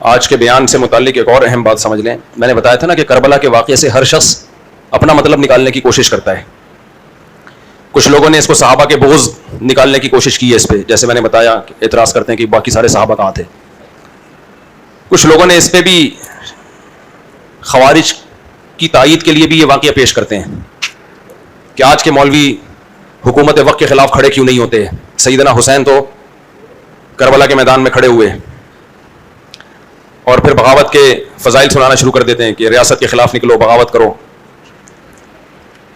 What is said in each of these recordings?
آج کے بیان سے متعلق ایک اور اہم بات سمجھ لیں. میں نے بتایا تھا نا کہ کربلا کے واقعے سے ہر شخص اپنا مطلب نکالنے کی کوشش کرتا ہے. کچھ لوگوں نے اس کو صحابہ کے بغض نکالنے کی کوشش کی ہے اس پہ, جیسے میں نے بتایا اعتراض کرتے ہیں کہ باقی سارے صحابہ کہاں تھے. کچھ لوگوں نے اس پہ بھی خوارج کی تائید کے لیے بھی یہ واقعہ پیش کرتے ہیں کہ آج کے مولوی حکومت وقت کے خلاف کھڑے کیوں نہیں ہوتے. سیدنا حسین تو کربلا کے میدان میں کھڑے ہوئے اور پھر بغاوت کے فضائل سنانا شروع کر دیتے ہیں کہ ریاست کے خلاف نکلو, بغاوت کرو.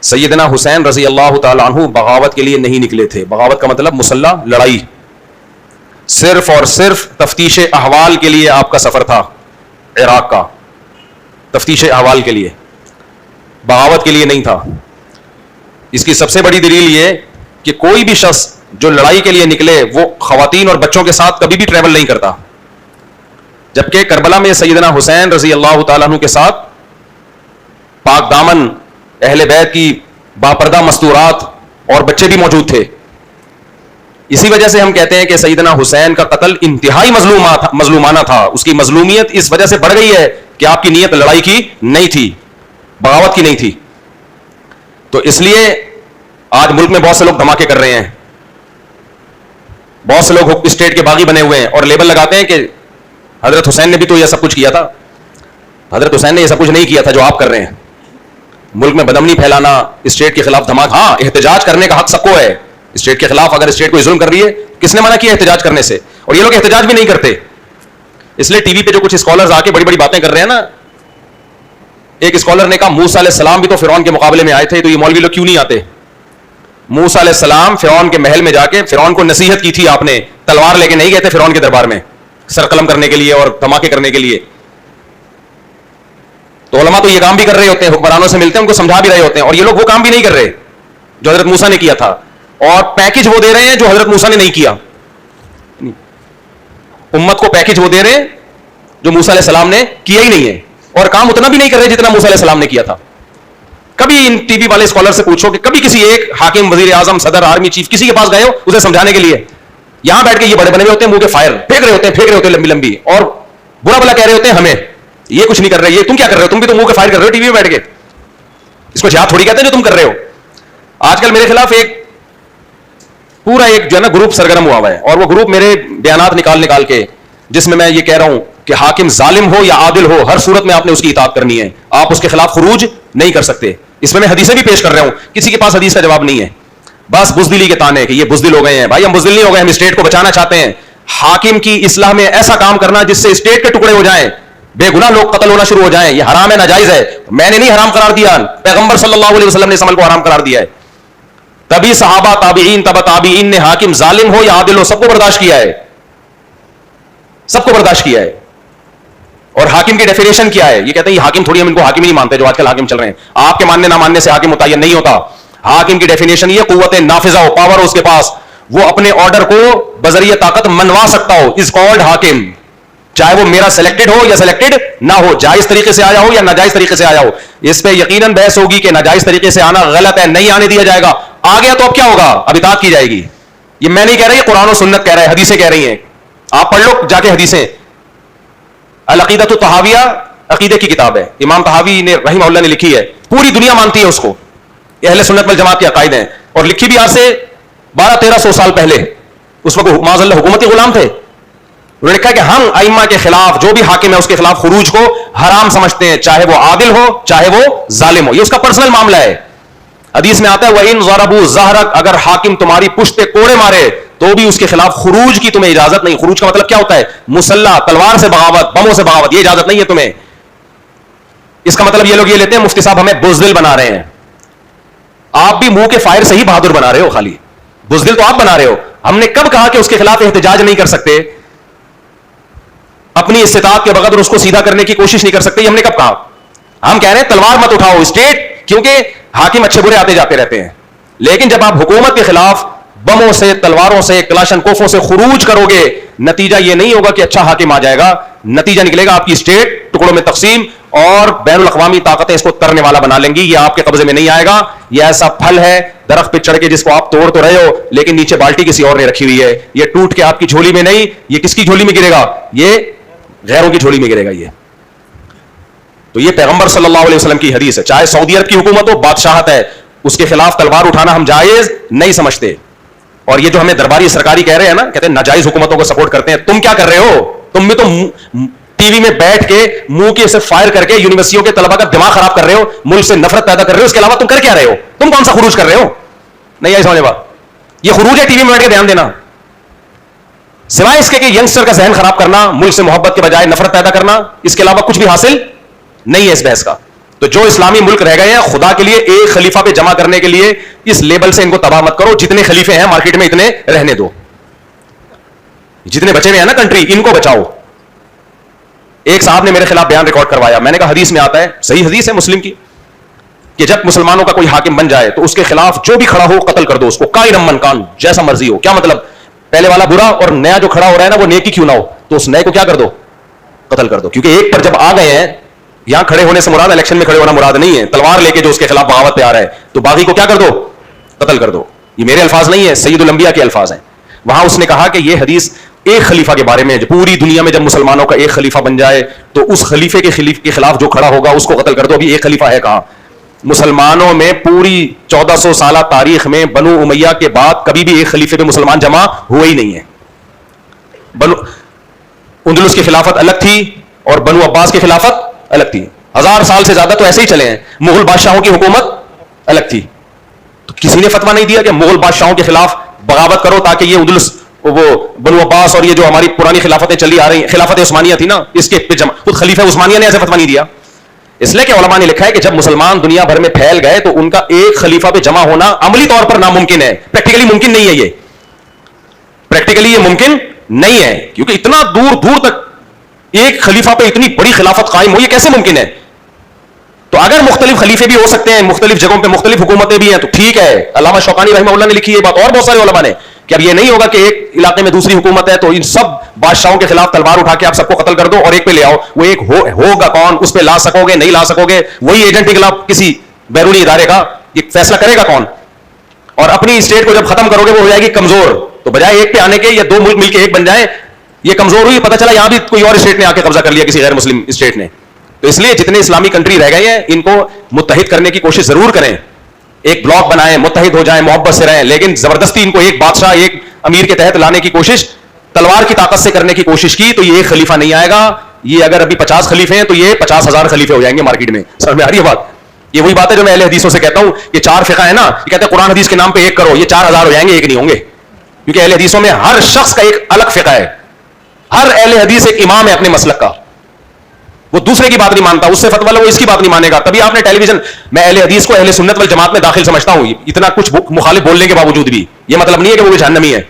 سیدنا حسین رضی اللہ تعالی عنہ بغاوت کے لیے نہیں نکلے تھے. بغاوت کا مطلب مسلح لڑائی, صرف اور صرف تفتیش احوال کے لیے آپ کا سفر تھا, عراق کا تفتیش احوال کے لیے, بغاوت کے لیے نہیں تھا. اس کی سب سے بڑی دلیل یہ کہ کوئی بھی شخص جو لڑائی کے لیے نکلے وہ خواتین اور بچوں کے ساتھ کبھی بھی ٹریول نہیں کرتا, جبکہ کربلا میں سیدنا حسین رضی اللہ تعالیٰ عنہ کے ساتھ پاک دامن اہل بیت کی باپردہ مستورات اور بچے بھی موجود تھے. اسی وجہ سے ہم کہتے ہیں کہ سیدنا حسین کا قتل انتہائی مظلومانہ تھا. اس کی مظلومیت اس وجہ سے بڑھ گئی ہے کہ آپ کی نیت لڑائی کی نہیں تھی, بغاوت کی نہیں تھی. تو اس لیے آج ملک میں بہت سے لوگ دھماکے کر رہے ہیں, بہت سے لوگ اسٹیٹ کے باغی بنے ہوئے ہیں اور لیبل لگاتے ہیں کہ حضرت حسین نے بھی تو یہ سب کچھ کیا تھا. حضرت حسین نے یہ سب کچھ نہیں کیا تھا جو آپ کر رہے ہیں. ملک میں بدامنی پھیلانا, اسٹیٹ کے خلاف دھماکہ, ہاں احتجاج کرنے کا حق سب کو ہے. اسٹیٹ کے خلاف اگر اسٹیٹ کوئی ظلم کر رہی ہے, کس نے منع کیا احتجاج کرنے سے؟ اور یہ لوگ احتجاج بھی نہیں کرتے. اس لیے ٹی وی پہ جو کچھ اسکالرز آ کے بڑی بڑی باتیں کر رہے ہیں نا, ایک اسکالر نے کہا موسیٰ علیہ السلام بھی تو فرعون کے مقابلے میں آئے تھے, تو یہ مولوی لوگ کیوں نہیں آتے؟ موسیٰ علیہ السلام فرعون کے محل میں جا کے فرعون کو نصیحت کی تھی آپ نے, تلوار لے کے نہیں گئے تھے فرعون کے دربار میں سر قلم کرنے کے لیے اور دھماکے کرنے کے لیے. تو علماء تو یہ کام بھی کر رہے ہوتے ہیں, حکمرانوں سے ملتے ہیں, ان کو سمجھا بھی رہے ہوتے ہیں, اور یہ لوگ وہ کام بھی نہیں کر رہے جو حضرت موسیٰ نے کیا تھا, اور پیکج وہ دے رہے ہیں جو حضرت موسیٰ نے نہیں کیا. امت کو پیکج وہ دے رہے ہیں جو موسیٰ علیہ السلام نے کیا ہی نہیں ہے, اور کام اتنا بھی نہیں کر رہے جتنا موسیٰ علیہ السلام نے کیا تھا. کبھی ان ٹی وی والے اسکالر سے پوچھو کہ کبھی کسی ایک حاکم, وزیر اعظم, صدر, آرمی چیف کسی کے پاس گئے ہو اسے سمجھانے کے لیے؟ یہاں بیٹھ کے یہ بڑے بنے ہوئے ہوتے ہیں, منہ کے فائر پھینک رہے ہوتے ہیں لمبی لمبی, اور برا بلا کہہ رہے ہوتے ہیں ہمیں, یہ کچھ نہیں کر رہے, یہ تم کیا کر رہے ہو, تم بھی تو منہ کے فائر کر رہے ہو ٹی وی میں بیٹھ کے. اس کو جہاد تھوڑی کہتے ہیں جو تم کر رہے ہو. آج کل میرے خلاف ایک پورا ایک جو ہے نا گروپ سرگرم ہوا ہے, اور وہ گروپ میرے بیانات نکال کے, جس میں یہ کہہ رہا ہوں کہ حاکم ظالم ہو یا عادل ہو, ہر صورت میں آپ نے اس کی اطاعت کرنی ہے, آپ اس کے خلاف خروج نہیں کر سکتے. اس میں حدیثیں بھی پیش کر رہا ہوں, کسی کے پاس حدیث کا جواب نہیں ہے, بس بزدلی کے تانے کہ یہ بزدل ہو گئے ہیں. بھائی ہم بزدل نہیں ہو گئے, ہم اسٹیٹ کو بچانا چاہتے ہیں. حاکم کی اصلاح میں ایسا کام کرنا جس سے اسٹیٹ کے ٹکڑے ہو جائیں, بے گناہ لوگ قتل ہونا شروع ہو جائیں, یہ حرام ہے, ناجائز ہے. میں نے نہیں حرام قرار دیا, پیغمبر صلی اللہ علیہ وسلم نے اس عمل کو حرام قرار دیا ہے. تبھی صحابہ, تابعین, تبع تابعین نے حاکم ظالم ہو یا عادل ہو سب کو برداشت کیا ہے, سب کو برداشت کیا ہے. اور حاکم کی ڈیفینیشن کیا ہے؟ یہ کہتے ہیں یہ حاکم تھوڑی, ہم ان کو حاکم ہی نہیں مانتے جو آج کل حاکم چل رہے ہیں. آپ کے ماننے نہ ماننے سے حاکم متعین نہیں ہوتا. حاکم کی ڈیفینیشن یہ قوت نافذہ ہو, پاور ہو اس کے پاس, وہ اپنے آرڈر کو بذریعہ طاقت منوا سکتا ہو, از کالڈ حاکم. چاہے وہ میرا سلیکٹڈ ہو یا سلیکٹڈ نہ ہو, جائز طریقے سے آیا ہو یا ناجائز طریقے سے آیا ہو. اس پہ یقیناً بحث ہوگی کہ ناجائز طریقے سے آنا غلط ہے, نہیں آنے دیا جائے گا. آ گیا تو اب کیا ہوگا؟ اب اطاعت کی جائے گی. یہ میں نہیں کہہ رہا, یہ قرآن و سنت کہہ رہا ہے, حدیثیں کہہ رہی ہیں. آپ پڑھ لو جا کے حدیثیں. العقیدۃ الطحاویہ عقیدے کی کتاب ہے, امام طحاوی نے رحمہ اللہ نے لکھی ہے, پوری دنیا مانتی ہے اس کو, اہل سنت والجماعت کے عقائد ہیں, اور لکھی بھی آج سے 1200-1300 سال پہلے. اس وقت معاذ اللہ حکومتی غلام تھے. انہوں نے لکھا کہ ہم ائمہ کے خلاف, جو بھی حاکم ہے اس کے خلاف خروج کو حرام سمجھتے ہیں, چاہے وہ عادل ہو چاہے وہ ظالم ہو. یہ اس کا پرسنل معاملہ ہے. حدیث میں آتا ہے وَإِن ضَرَبُوا ظَهْرَكَ, اگر حاکم تمہاری پشت پہ کوڑے مارے تو بھی اس کے خلاف خروج کی تمہیں اجازت نہیں. خروج کا مطلب کیا ہوتا ہے؟ مسلح, تلوار سے بغاوت, بموں سے بغاوت, یہ اجازت نہیں ہے تمہیں. اس کا مطلب یہ لوگ یہ لیتے ہیں مفتی صاحب ہمیں بزدل بنا رہے ہیں. آپ بھی منہ کے فائر سے ہی بہادر بنا رہے ہو, خالی بزدل تو آپ بنا رہے ہو. ہم نے کب کہا کہ اس کے خلاف احتجاج نہیں کر سکتے, اپنی استطاعت کے بغیر اس کو سیدھا کرنے کی کوشش نہیں کر سکتے؟ یہ ہم نے کب کہا؟ ہم کہہ رہے ہیں تلوار مت اٹھاؤ اسٹیٹ, کیونکہ حاکم اچھے برے آتے جاتے رہتے ہیں. لیکن جب آپ حکومت کے خلاف بموں سے, تلواروں سے, کلاشن کوفوں سے خروج کرو گے, نتیجہ یہ نہیں ہوگا کہ اچھا حاکم آ جائے گا, نتیجہ نکلے گا آپ کی اسٹیٹ ٹکڑوں میں تقسیم, اور بین الاقوامی طاقتیں اس کو ترنے والا بنا لیں گی. یہ آپ کے قبضے میں نہیں آئے گا. یہ ایسا پھل ہے درخت پہ چڑھ کے جس کو آپ توڑ تو رہے ہو, لیکن نیچے بالٹی کسی اور نے رکھی ہوئی ہے. یہ ٹوٹ کے آپ کی جھولی میں نہیں, یہ کس کی جھولی میں گرے گا؟ یہ غیروں کی جھولی میں گرے گا یہ. تو یہ پیغمبر صلی اللہ علیہ وسلم کی حدیث ہے. چاہے سعودی عرب کی حکومت ہو, بادشاہت ہے, اس کے خلاف تلوار اٹھانا ہم جائز نہیں سمجھتے. اور یہ جو ہمیں درباری سرکاری کہہ رہے ہیں نا, کہتے ہیں ناجائز حکومتوں کو سپورٹ کرتے ہیں. تم کیا کر رہے ہو؟ تم بھی تو ٹی وی میں بیٹھ کے منہ کے سے فائر کر کے یونیورسٹیوں کے طلبا کا دماغ خراب کر رہے ہو, ملک سے نفرت پیدا کر رہے ہو. اس کے علاوہ تم کر کیا رہے ہو؟ تم کون سا خروج کر رہے ہو؟ نہیں آئی سمجھ بات. یہ خروج ہے ٹی وی میں بیٹھ کے دھیان دینا, سوائے اس کے کہ ینگسٹر کا ذہن خراب کرنا, ملک سے محبت کے بجائے نفرت پیدا کرنا, اس کے علاوہ کچھ بھی حاصل نہیں ہے اس بحث کا. تو جو اسلامی ملک رہ گئے ہیں, خدا کے لیے ایک خلیفہ پہ جمع کرنے کے لیے اس لیبل سے ان کو تباہ مت کرو. جتنے خلیفے ہیں مارکیٹ میں اتنے رہنے دو, جتنے بچے ہوئے ہیں نا کنٹری, ان کو بچاؤ. ایک صاحب نے میرے خلاف بیان ریکارڈ کروایا, میں نے کہا حدیث میں آتا ہے, صحیح حدیث ہے مسلم کی, کہ جب مسلمانوں کا کوئی حاکم بن جائے تو اس کے خلاف جو بھی کھڑا ہو قتل کر دو اس کو, کائن من کان, جیسا مرضی ہو. کیا مطلب؟ پہلے والا برا اور نیا جو کھڑا ہو رہا ہے نا وہ نیکی کیوں نہ ہو, تو اس نئے کو کیا کر دو؟ قتل کر دو. کیونکہ ایک پر جب آ گئے ہیں, یہاں کھڑے ہونے سے مراد الیکشن میں کھڑے ہونا مراد نہیں ہے, تلوار لے کے جو اس کے خلاف بغاوت پہ آ رہا ہے, تو باغی کو کیا کر دو؟ قتل کر دو. یہ میرے الفاظ نہیں ہے, سید الانبیاء کے الفاظ ہیں. وہاں اس نے کہا کہ یہ حدیث ایک خلیفہ کے بارے میں, پوری دنیا میں جب مسلمانوں کا ایک خلیفہ بن جائے تو اس خلیفے کے خلاف جو کھڑا ہوگا اس کو قتل کر دو. ابھی ایک خلیفہ ہے کہاں؟ مسلمانوں میں پوری 1400 سالہ تاریخ میں بنو امیہ کے بعد کبھی بھی ایک خلیفے پہ مسلمان جمع ہوئے ہی نہیں ہے. اندلس کی خلافت الگ تھی اور بنو عباس کی خلافت الگ تھی, 1000 سال سے زیادہ تو ایسے ہی چلے ہیں. مغل بادشاہوں کی حکومت الگ تھی, تو کسی نے فتویٰ نہیں دیا کہ مغل بادشاہوں کے خلاف بغاوت کرو تاکہ یہ اندلس, وہ بنو عباس اور یہ جو ہماری پرانی خلافتیں چلی آ رہی ہیں, خلافت عثمانیہ تھی نا, اس کے پہ جمع. خود خلیفہ عثمانیہ نے ایسے فتویٰ نہیں دیا. اس لیے کہ علماء نے لکھا ہے کہ جب مسلمان دنیا بھر میں پھیل گئے تو ان کا ایک خلیفہ پہ جمع ہونا عملی طور پر ناممکن ہے, پریکٹیکلی ممکن نہیں ہے. یہ پریکٹیکلی یہ ممکن نہیں ہے, کیونکہ اتنا دور دور تک ایک خلیفہ پہ اتنی بڑی خلافت قائم ہو, یہ کیسے ممکن ہے؟ تو اگر مختلف خلیفے بھی ہو سکتے ہیں, مختلف جگہوں پہ مختلف حکومتیں بھی ہیں, تو ٹھیک ہے. علامہ شوکانی رحمہ اللہ نے لکھی ہے بات, اور بہت سارے علماء نے, کہ اب یہ نہیں ہوگا کہ ایک علاقے میں دوسری حکومت ہے تو ان سب بادشاہوں کے خلاف تلوار اٹھا کے آپ سب کو قتل کر دو اور ایک پہ لے آؤ. وہ ایک ہوگا کون, اس پہ لا سکو گے نہیں لا سکو گے, وہی ایجنٹ کے خلاف کسی بیرونی ادارے کا, یہ فیصلہ کرے گا کون؟ اور اپنی اسٹیٹ کو جب ختم کرو گے وہ ہو جائے گی کمزور, تو بجائے ایک پہ آنے کے یا دو ملک مل کے ایک بن جائیں, یہ کمزور ہوئی, پتہ چلا یہاں بھی کوئی اور اسٹیٹ نے آ کے قبضہ کر لیا, کسی غیر مسلم اسٹیٹ نے. تو اس لیے جتنے اسلامی کنٹری رہ گئے ہیں ان کو متحد کرنے کی کوشش ضرور کریں, ایک بلاک بنائیں, متحد ہو جائیں, محبت سے رہیں, لیکن زبردستی ان کو ایک بادشاہ ایک امیر کے تحت لانے کی کوشش, تلوار کی طاقت سے کرنے کی کوشش کی, تو یہ ایک خلیفہ نہیں آئے گا. یہ اگر ابھی 50 خلیفے ہیں تو یہ 50,000 خلیفے ہو جائیں گے مارکیٹ میں. سمجھ میں آ رہی ہے بات؟ یہ وہی بات ہے جو میں اہل حدیثوں سے کہتا ہوں, یہ 4 فقہ ہے نا, یہ کہتے ہیں قرآن حدیث کے نام پہ ایک کرو, یہ 4000 ہو جائیں گے, ایک نہیں ہوں گے. کیونکہ اہل حدیثوں میں ہر شخص کا ایک الگ فقہ ہے, ہر اہل حدیث ایک امام ہے اپنے مسلک کا, وہ دوسرے کی بات نہیں مانتا, اس سے فتویٰ لو وہ اس کی بات نہیں مانے گا. تبھی آپ نے ٹیلی ویژن, میں اہل حدیث کو اہل سنت والجماعت میں داخل سمجھتا ہوں, اتنا کچھ مخالف بولنے کے باوجود بھی. یہ مطلب نہیں ہے کہ وہ جہنمی ہے,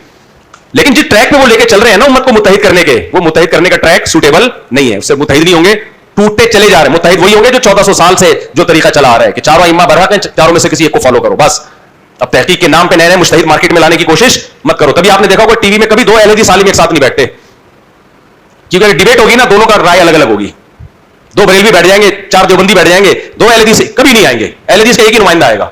لیکن جس ٹریک پہ وہ لے کے چل رہے ہیں نا امت کو متحد کرنے کے, وہ متحد کرنے کا ٹریک سوٹیبل نہیں ہے, اس سے متحد نہیں ہوں گے, ٹوٹتے چلے جا رہے ہیں. متحد وہی ہوں گے جو 1400 سال سے جو طریقہ چلا آ رہا ہے کہ چاروں ائمہ برحق ہیں, چاروں میں سے کسی ایک کو فالو کرو بس. اب تحقیق کے نام پہ نئے نئے مجتہد مارکیٹ میں لانے کی کوشش مت کرو. تبھی آپ نے دیکھا ہوگا ٹی وی میں کبھی 2 اہل حدیث عالم ایک ساتھ نہیں بیٹھتے, کیونکہ اگر ڈیبیٹ ہوگی نا دونوں کا رائے الگ الگ ہوگی. 2 بریلوی بیٹھ جائیں گے, 4 دیوبندی بیٹھ جائیں گے, 2 اہل حدیث کبھی نہیں آئیں گے. اہل حدیث کا ایک ہی نمائندہ آئے گا,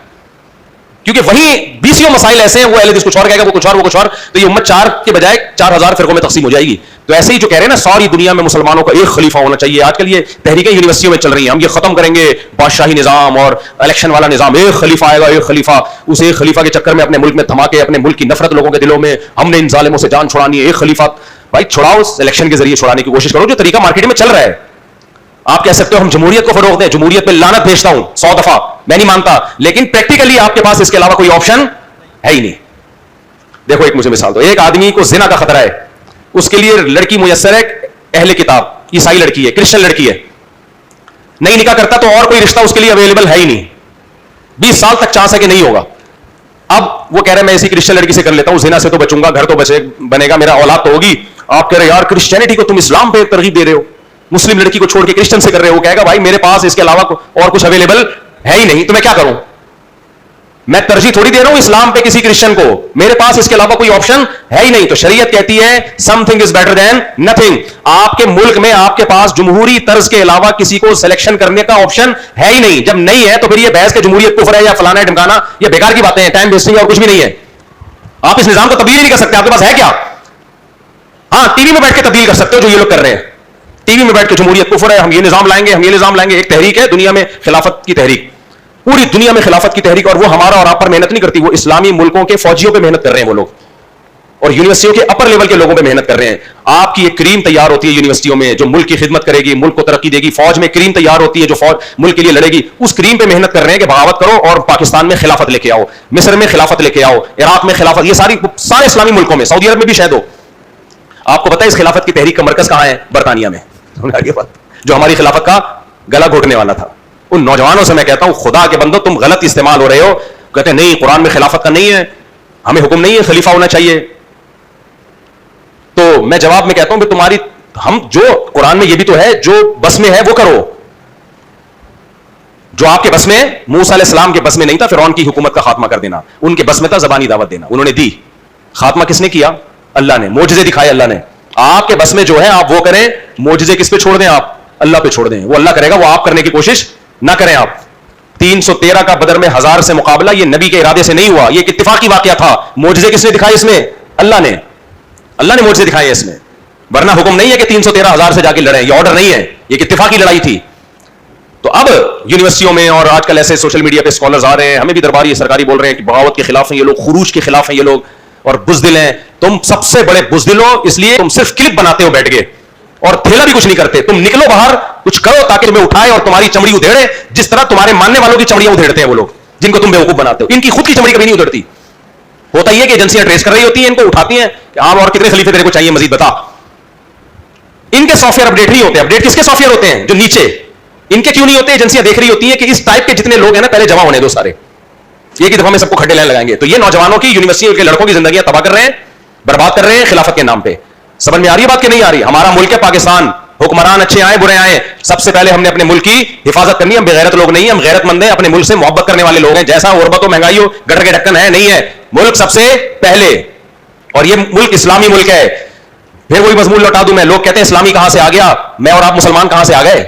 کیونکہ وہیں 20 مسائل ایسے ہیں, وہ اہل حدیث کچھ اور کہے گا, وہ کچھ اور, وہ کچھ اور, تو یہ امت 4 کے بجائے 4000 فرقوں میں تقسیم ہو جائے گی. تو ایسے ہی جو کہہ رہے ہیں نا ساری دنیا میں مسلمانوں کا ایک خلیفہ ہونا چاہیے, آج کل یہ تحریکیں یونیورسٹیوں میں چل رہی ہیں, ہم یہ ختم کریں گے بادشاہی نظام اور الیکشن والا نظام, ایک خلیفہ آئے گا, ایک خلیفہ. اس ایک خلیفہ کے چکر میں اپنے ملک میں دھماکے, اپنے ملک کی نفرت لوگوں کے دلوں میں, ہم نے ان ظالموں سے جان چھڑانی ہے, ایک خلیفہ. بھائی چھڑاؤ, الیکشن کے ذریعے چھڑانے کی کوشش کرو, جو طریقہ مارکیٹ میں چل رہا ہے. آپ کہہ سکتے ہو ہم جمہوریت کو فروغ دیں, جمہوریت میں لعنت بھیجتا ہوں 100 دفعہ, میں نہیں مانتا, لیکن پریکٹیکلی آپ کے پاس اس کے علاوہ کوئی آپشن ہے ہی نہیں. دیکھو ایک مجھے مثال دو, ایک آدمی کو زنا کا خطرہ ہے, اس کے لیے لڑکی میسر ہے, اہل کتاب, عیسائی لڑکی ہے, کرسچن لڑکی ہے, نہیں نکاح کرتا تو اور کوئی رشتہ اس کے لیے اویلیبل ہے ہی نہیں, 20 سال تک چانس ہے کہ نہیں ہوگا. اب وہ کہہ رہے ہیں میں اسی کرسچن لڑکی سے کر لیتا ہوں, زنا سے تو بچوں گا, گھر تو بنے گا, میرا اولاد تو ہوگی. آپ کہہ رہے یار کرسچینٹی کو تم اسلام پہ ترغیب دے رہے ہو, مسلم لڑکی کو چھوڑ کے کرسچن سے کر رہے ہو. کہے گا بھائی میرے پاس اس کے علاوہ اور کچھ اویلیبل ہے ہی نہیں, تو میں کیا کروں؟ میں ترجیح تھوڑی دے رہا ہوں اسلام پہ کسی کرسچن کو, میرے پاس اس کے علاوہ کوئی آپشن ہے ہی نہیں. تو شریعت کہتی ہے some thing is better than nothing. آپ کے ملک میں آپ کے پاس جمہوری طرز کے علاوہ کسی کو سلیکشن کرنے کا آپشن ہے ہی نہیں. جب نہیں ہے تو پھر یہ بحث کہ جمہوریت کفر ہے یا فلانا ہے ڈمکانا, یہ بیکار کی باتیں ہیں, ٹائم ویسٹنگ اور کچھ بھی نہیں ہے. آپ اس نظام کو تبدیل نہیں کر سکتے, آپ کے پاس ہے کیا؟ ہاں ٹی وی میں بیٹھ کے تبدیل کر سکتے ہو جو یہ لوگ کر رہے ہیں, ٹی وی میں بیٹھ کے جمہوریت کفر ہے, ہم یہ نظام لائیں گے, ہم یہ نظام لائیں گے. ایک تحریک ہے دنیا میں خلافت کی تحریک, پوری دنیا میں خلافت کی تحریک, اور وہ ہمارا اور آپ پر محنت نہیں کرتی, وہ اسلامی ملکوں کے فوجیوں پہ محنت کر رہے ہیں وہ لوگ, اور یونیورسٹیوں کے اپر لیول کے لوگوں پہ محنت کر رہے ہیں. آپ کی ایک کریم تیار ہوتی ہے یونیورسٹیوں میں جو ملک کی خدمت کرے گی, ملک کو ترقی دے گی. فوج میں کریم تیار ہوتی ہے جو فوج ملک کے لیے لڑے گی. اس کریم پہ محنت کر رہے ہیں کہ بغاوت کرو اور پاکستان میں خلافت لے کے آؤ, مصر میں خلافت لے کے آؤ, عراق میں خلافت, یہ سارے اسلامی ملکوں میں, سعودی عرب میں بھی شاید ہو. آپ کو پتا ہے اس خلافت کی تحریک کا مرکز کہاں ہے؟ برطانیہ میں. جو ہماری خلافت کا گلا گھوٹنے والا تھا. ان نوجوانوں سے میں کہتا ہوں خدا کے بندو تم غلط استعمال ہو رہے ہو. کہتے ہیں نہیں قرآن میں خلافت کا نہیں ہے, ہمیں حکم نہیں ہے خلیفہ ہونا چاہیے. تو میں جواب میں کہتا ہوں کہ تمہاری ہم جو قرآن میں یہ بھی تو ہے جو بس میں ہے وہ کرو, جو آپ کے بس میں, موسیٰ علیہ السلام کے بس میں نہیں تھا فرعون کی حکومت کا خاتمہ کر دینا, ان کے بس میں تھا زبانی دعوت دینا, انہوں نے دی. خاتمہ کس نے کیا؟ اللہ نے. معجزے دکھائے اللہ نے. آپ کے بس میں جو ہے آپ وہ کریں, معجزے کس پہ چھوڑ دیں؟ آپ اللہ پہ چھوڑ دیں, وہ اللہ کرے گا, وہ آپ کرنے کی کوشش نہ کریں. آپ 313 کا بدر میں 1000 سے مقابلہ یہ نبی کے ارادے سے نہیں ہوا, یہ ایک اتفاقی واقعہ تھا. معجزے کس نے دکھائے اس میں؟ اللہ نے. اللہ نے معجزے دکھائے اس میں, ورنہ حکم نہیں ہے کہ 313,000 سے جا کے لڑیں, یہ آرڈر نہیں ہے, یہ ایک اتفاقی لڑائی تھی. تو اب یونیورسٹیوں میں اور آج کل ایسے سوشل میڈیا پہ اسکالرز آ رہے ہیں, ہمیں بھی درباری یہ سرکاری بول رہے ہیں کہ بغاوت کے خلاف ہیں یہ لوگ, خروج کے خلاف ہیں یہ لوگ, اور بزدل ہیں. تم سب سے بڑے بزدل ہو, اس لیے تم صرف کلپ بناتے ہو بیٹھ کے, اور تھیلا بھی کچھ نہیں کرتے. تم نکلو باہر, کچھ کرو تاکہ تمہیں اٹھائے اور تمہاری چمڑی ادھیڑے, جس طرح تمہارے ماننے والوں کی چمڑیاں ادھیڑتے ہیں وہ لوگ جن کو تم بیوقوف بناتے ہو. ان کی خود کی چمڑی کبھی نہیں ادھڑتی. ہوتا یہ کہ ایجنسیاں ٹریس کر رہی ہوتی ہیں, ان کو اٹھاتی ہیں کہ آپ اور کتنے خلیفے تیرے کو چاہیے مزید بتا. ان کے سافٹ ویئر اپڈیٹ نہیں ہوتے. اپڈیٹ کس کے سافٹ ویئر ہوتے ہیں؟ جو نیچے. ان کے کیوں نہیں ہوتے؟ ایجنسیاں دیکھ رہی ہوتی ہیں کہ اس ٹائپ کے جتنے لوگ ہیں نا پہلے جمع ہونے دو سارے, ایک ہی دفعہ میں سب کو کھڈے لائن لگائیں گے. تو یہ نوجوانوں کی, یونیورسٹیوں کے لڑکوں کی زندگیاں تباہ کر رہے ہیں, برباد کر رہے ہیں خلافت کے نام پہ. سمجھ میں آ رہی ہے بات کہ نہیں آ رہی؟ ہمارا ملک ہے پاکستان, حکمران اچھے آئے برے آئے, سب سے پہلے ہم نے اپنے ملک کی حفاظت کرنی ہے. ہم بغیرت لوگ نہیں ہیں, ہم غیرت مند ہیں, اپنے ملک سے محبت کرنے والے لوگ ہیں. جیسا غربت ہو مہنگائی ہو گٹر کے ڈھکن ہے نہیں ہے, ملک سب سے پہلے, اور یہ ملک اسلامی ملک ہے. پھر وہی مضمون لوٹا دوں میں, لوگ کہتے ہیں اسلامی کہاں سے آ گیا, میں اور آپ مسلمان کہاں سے آ گئے؟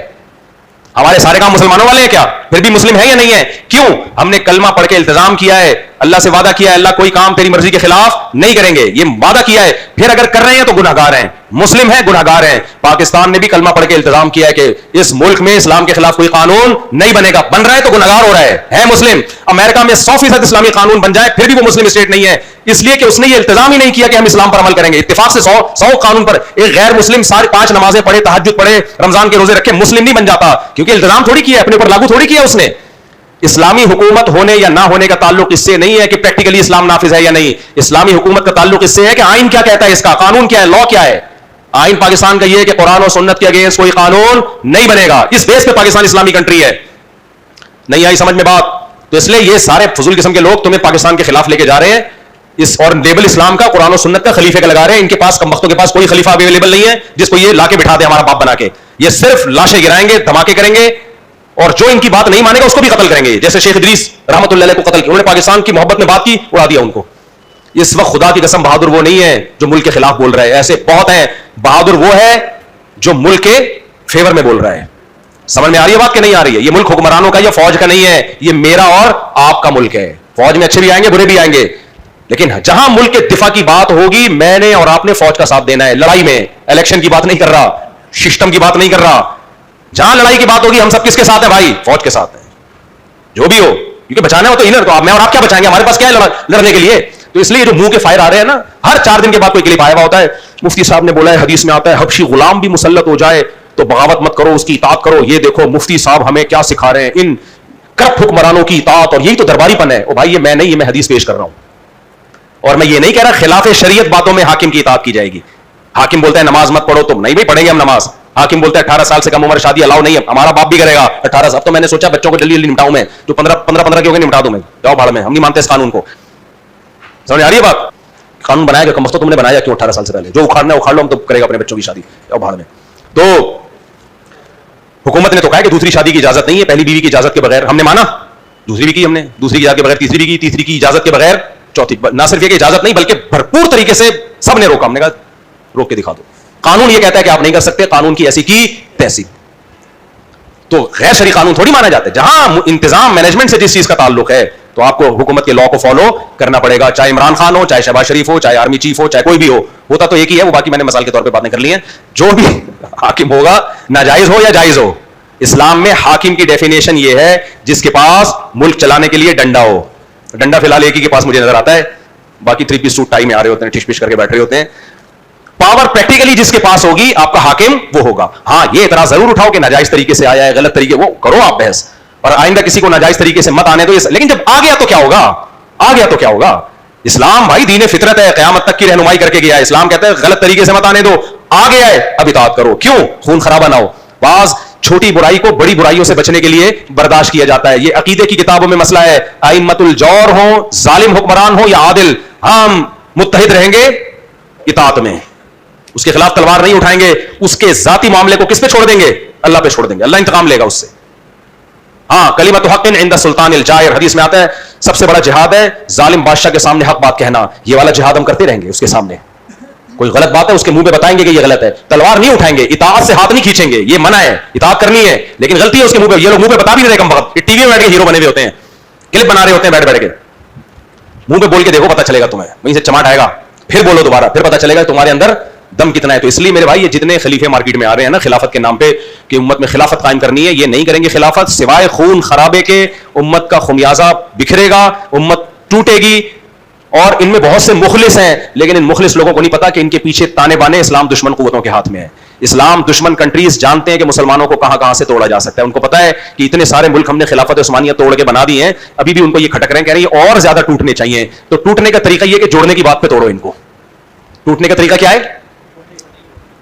ہمارے سارے کام مسلمانوں والے ہیں کیا؟ پھر بھی مسلم ہے یا نہیں ہے؟ کیوں؟ ہم نے کلمہ پڑھ کے التزام کیا ہے, اللہ سے وعدہ کیا ہے اللہ کوئی کام تیری مرضی کے خلاف نہیں کریں گے, یہ وعدہ کیا ہے. پھر اگر کر رہے ہیں تو گناہگار ہیں, مسلم ہیں گناہگار ہیں. پاکستان نے بھی کلمہ پڑھ کے التزام کیا ہے کہ اس ملک میں اسلام کے خلاف کوئی قانون نہیں بنے گا. بن رہا ہے تو گناہگار ہو رہا ہے مسلم. امریکہ میں 100% اسلامی قانون بن جائے پھر بھی وہ مسلم اسٹیٹ نہیں ہے, اس لیے کہ اس نے یہ التزام ہی نہیں کیا کہ ہم اسلام پر عمل کریں گے. اتفاق سے 100 قانون پر ایک غیر مسلم سارے 5 نمازیں پڑھے, تہجد پڑھے, رمضان کے روزے رکھے, مسلم نہیں بن جاتا, کیونکہ التزام تھوڑی کیا ہے, اپنے اوپر لاگو تھوڑی کیا اس نے. اسلامی حکومت ہونے یا نہ ہونے کا تعلق اس سے نہیں ہے کہ پریکٹیکلی اسلام نافذ ہے یا نہیں. اسلامی حکومت کا تعلق اس سے ہے کہ آئین کیا کہتا ہے, اس کا قانون کیا ہے, لا کیا ہے. آئین پاکستان کا یہ ہے کہ قرآن و سنت کے اگینسٹ کوئی قانون نہیں بنے گا. اس بیس پہ پاکستان اسلامی کنٹری ہے. نہیں آئی سمجھ میں بات؟ تو اس لیے یہ سارے فضول قسم کے لوگ تمہیں پاکستان کے خلاف لے کے جا رہے ہیں, اس اور لیبل اسلام کا, قرآن و سنت کا, خلیفے کا لگا رہے ہیں. ان کے پاس کم وقتوں کے پاس کوئی خلیفہ اویلیبل نہیں ہے جس کو یہ لا کے بٹھا دے ہمارا باپ بنا کے. یہ صرف لاشیں گرائیں گے, دھماکے کریں گے, اور جو ان کی بات نہیں مانے گا اس کو بھی قتل کریں گے. جیسے شیخ ادریس رحمۃ اللہ علیہ کو قتل کیا, انہوں نے پاکستان کی محبت میں بات کی, اڑا دیا ان کو. اس وقت خدا کی قسم بہادر وہ نہیں ہے جو ملک کے خلاف بول رہا ہے, ایسے بہت ہیں. بہادر وہ ہے جو ملک کے فیور میں بول رہا ہے. سمجھ میں آ رہی ہے بات کہ نہیں آ رہی ہے؟ یہ ملک حکمرانوں کا یا فوج کا نہیں ہے, یہ میرا اور آپ کا ملک ہے. فوج میں اچھے بھی آئیں گے برے بھی آئیں گے, لیکن جہاں ملک کے دفاع کی بات ہوگی میں نے اور آپ نے فوج کا ساتھ دینا ہے. لڑائی میں الیکشن کی بات نہیں کر رہا, سسٹم کی بات نہیں کر رہا. جہاں لڑائی کی بات ہوگی ہم سب کس کے ساتھ ہیں بھائی؟ فوج کے ساتھ ہیں, جو بھی ہو, کیونکہ بچانا ہو تو انر کو. میں اور آپ کیا بچائیں گے, ہمارے پاس کیا ہے لڑنے کے لیے. تو اس لیے جو منہ کے فائر آ رہے ہیں نا, ہر 4 دن کے بعد کوئی کلپ آیا ہوا ہوتا ہے. مفتی صاحب نے بولا ہے, حدیث میں آتا ہے حبشی غلام بھی مسلط ہو جائے تو بغاوت مت کرو, اس کی اطاعت کرو. یہ دیکھو مفتی صاحب ہمیں کیا سکھا رہے ہیں, ان کرپٹ حکمرانوں کی اطاعت, اور یہی تو درباری پن ہے. او بھائی یہ میں نہیں, یہ میں حدیث پیش کر رہا ہوں, اور میں یہ نہیں کہہ رہا خلاف شریعت باتوں میں حاکم کی اطاعت کی جائے گی. حاکم بولتا ہے نماز مت پڑھو, تم نہیں بھائی پڑھیں گے ہم نماز. حاکم بولتا ہے 18 سال سے کم عمر شادی الاؤ نہیں ہے, ہمارا باپ بھی کرے گا 18 سال. اب تو میں نے سوچا بچوں کو جلدی جلدی نمٹاؤں میں, جو 15 کے ہو گئے نمٹا دوں میں, جاؤ بھاڑ میں, ہم نہیں مانتے اس قانون کو. سمجھ آ رہی ہے بات؟ قانون بنایا گیا, کم تم نے بنایا کیوں 18 سال سے پہلے؟ جو اکھاڑنا ہے اکھاڑ لو, ہم تو کرے گا اپنے بچوں کی شادی, جاؤ بھاڑ میں. تو حکومت نے تو کہا کہ دوسری شادی کی اجازت نہیں ہے, پہلی بیوی کی اجازت کے بغیر. ہم نے مانا, دوسری بھی کی ہم نے, دوسری کی اجازت کے بغیر تیسری بھی کی, تیسری کی اجازت کے بغیر چوتھی. نہ صرف یہ کہ اجازت نہیں بلکہ بھرپور طریقے سے سب نے روکا. ہم نے کہا روک کے دکھا دو. قانون یہ کہتا ہے کہ آپ نہیں کر سکتے, قانون کی ایسی کی تیسی. تو غیر شرعی قانون تھوڑی مانا جاتا ہے. جہاں انتظام مینجمنٹ سے جس چیز کا تعلق ہے تو آپ کو حکومت کے لا کو فالو کرنا پڑے گا, چاہے عمران خان ہو, چاہے شہباز شریف ہو, چاہے آرمی چیف ہو, چاہے کوئی بھی ہو, ہوتا تو ایک ہی ہے, وہ باقی میں نے مثال کے طور پہ باتیں کر لی ہیں. جو بھی حاکم ہوگا, ناجائز ہو یا جائز ہو, اسلام میں حاکم کی ڈیفینیشن یہ ہے جس کے پاس ملک چلانے کے لیے ڈنڈا ہو. ڈنڈا فی الحال ایک ہی کے پاس مجھے نظر آتا ہے, باقی 3 پیس سوٹ ٹائی میں آ رہے ہوتے ہیں, ٹش پش کر کے بیٹھ رہے ہوتے ہیں. پاور پریکٹیکلی جس کے پاس ہوگی آپ کا حاکم وہ ہوگا. ہاں یہ اعتراض ضرور اٹھاؤ کہ ناجائز طریقے سے آیا ہے, غلط طریقے, وہ کرو آپ بحث, اور آئندہ کسی کو ناجائز طریقے سے مت آنے دو. لیکن جب آ گیا تو کیا ہوگا, آ گیا تو کیا ہوگا. اسلام بھائی دین فطرت ہے, قیامت تک کی رہنمائی کر کے گیا ہے. اسلام کہتا ہے غلط طریقے سے مت آنے دو, آ گیا ہے اب اطاعت کرو. کیوں خون خرابہ نہ ہو. بعض چھوٹی برائی کو بڑی برائیوں سے بچنے کے لیے برداشت کیا جاتا ہے. یہ عقیدے کی کتابوں میں مسئلہ ہے. ائمۃ الجور ہوں, ظالم حکمران ہوں یا عادل, ہم متحد رہیں گے اطاعت میں, اس کے خلاف تلوار نہیں اٹھائیں گے. اس کے ذاتی معاملے کو کس پہ چھوڑ دیں گے, اللہ پہ چھوڑ دیں گے, اللہ انتقام لے گا اس سے. ہاں کلمۃ حق عند السلطان الجائر, حدیث میں آتا ہے سب سے بڑا جہاد ہے ظالم بادشاہ کے سامنے حق بات کہنا. یہ والا جہاد ہم کرتے رہیں گے اس کے سامنے. کوئی غلط بات ہے اس کے منہ پہ بتائیں گے کہ یہ غلط ہے, تلوار نہیں اٹھائیں گے, اطاعت سے ہاتھ نہیں کھینچیں گے. یہ منع ہے, اطاعت کرنی ہے, لیکن غلطی ہے اس کے منہ پہ. یہ لوگ منہ پہ بتا بھی نہیں رہے کم وقت, ٹی وی میں بیٹھ کے ہیرو بنے ہوئے ہوتے ہیں, کلپ بنا رہے ہوتے ہیں بیٹھ بیٹھ کے. منہ پہ بول کے دیکھو, پتہ چلے گا تمہیں, وہیں سے چماٹ آئے گا, پھر بولو دوبارہ, پھر پتہ چلے گا تمہارے اندر دم کتنا ہے. تو اس لیے میرے بھائی یہ جتنے خلیفے مارکیٹ میں آ رہے ہیں نا خلافت کے نام پہ کہ امت میں خلافت قائم کرنی ہے, یہ نہیں کریں گے خلافت سوائے خون خرابے کے. امت کا خمیازہ بکھرے گا, امت ٹوٹے گی. اور ان میں بہت سے مخلص ہیں, لیکن ان مخلص لوگوں کو نہیں پتا کہ ان کے پیچھے تانے بانے اسلام دشمن قوتوں کے ہاتھ میں ہے. اسلام دشمن کنٹریز جانتے ہیں کہ مسلمانوں کو کہاں کہاں سے توڑا جا سکتا ہے. ان کو پتا ہے کہ اتنے سارے ملک ہم نے خلافت عثمانیہ توڑ کے بنا دی ہیں, ابھی بھی ان کو یہ کھٹک رہے ہیں, کہہ رہے ہیں اور زیادہ ٹوٹنے چاہیے. تو ٹوٹنے کا طریقہ یہ کہ جوڑنے کی بات پہ توڑو ان کو. ٹوٹنے کا طریقہ کیا ہے,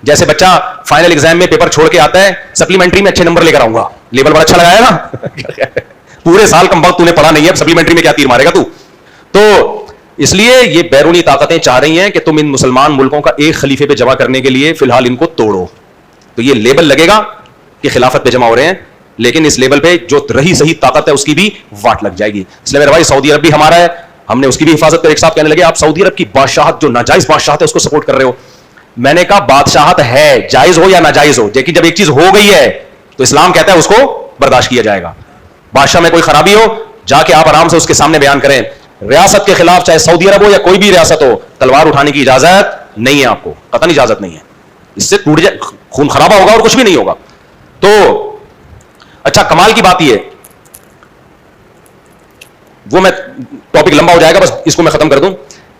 جیسے بچہ فائنل ایگزام میں پیپر چھوڑ کے آتا ہے, سپلیمنٹری میں اچھے نمبر لے کر آؤں گا, لیبل بڑا اچھا لگایا نا, پورے سال کم وقت تو نے پڑھا نہیں ہے, سپلیمنٹری میں کیا تیر مارے گا تو. تو اس لیے یہ بیرونی طاقتیں چاہ رہی ہیں کہ تم ان مسلمان ملکوں کا ایک خلیفے پہ جمع کرنے کے لیے فی الحال ان کو توڑو. تو یہ لیبل لگے گا کہ خلافت پہ جمع ہو رہے ہیں, لیکن اس لیبل پہ جو رہی صحیح طاقت ہے اس کی بھی واٹ لگ جائے گی. اس لیے میرے بھائی سعودی عرب بھی ہمارا ہے, ہم نے اس کی بھی حفاظت کر. ایک صاحب کہنے لگے آپ سعودی عرب کی بادشاہت جو ناجائز بادشاہت ہے اس کو سپورٹ کر رہے ہو. میں نے کہا بادشاہت ہے, جائز ہو یا ناجائز ہو, لیکن جب ایک چیز ہو گئی ہے تو اسلام کہتا ہے اس کو برداشت کیا جائے گا. بادشاہ میں کوئی خرابی ہو جا کے آپ آرام سے اس کے سامنے بیان کریں. ریاست کے خلاف چاہے سعودی عرب ہو یا کوئی بھی ریاست ہو, تلوار اٹھانے کی اجازت نہیں ہے, آپ کو قطعاً اجازت نہیں ہے. اس سے ٹوٹ جائے, خون خرابہ ہوگا اور کچھ بھی نہیں ہوگا. تو اچھا کمال کی بات یہ, وہ میں ٹاپک لمبا ہو جائے گا, بس اس کو میں ختم کر دوں.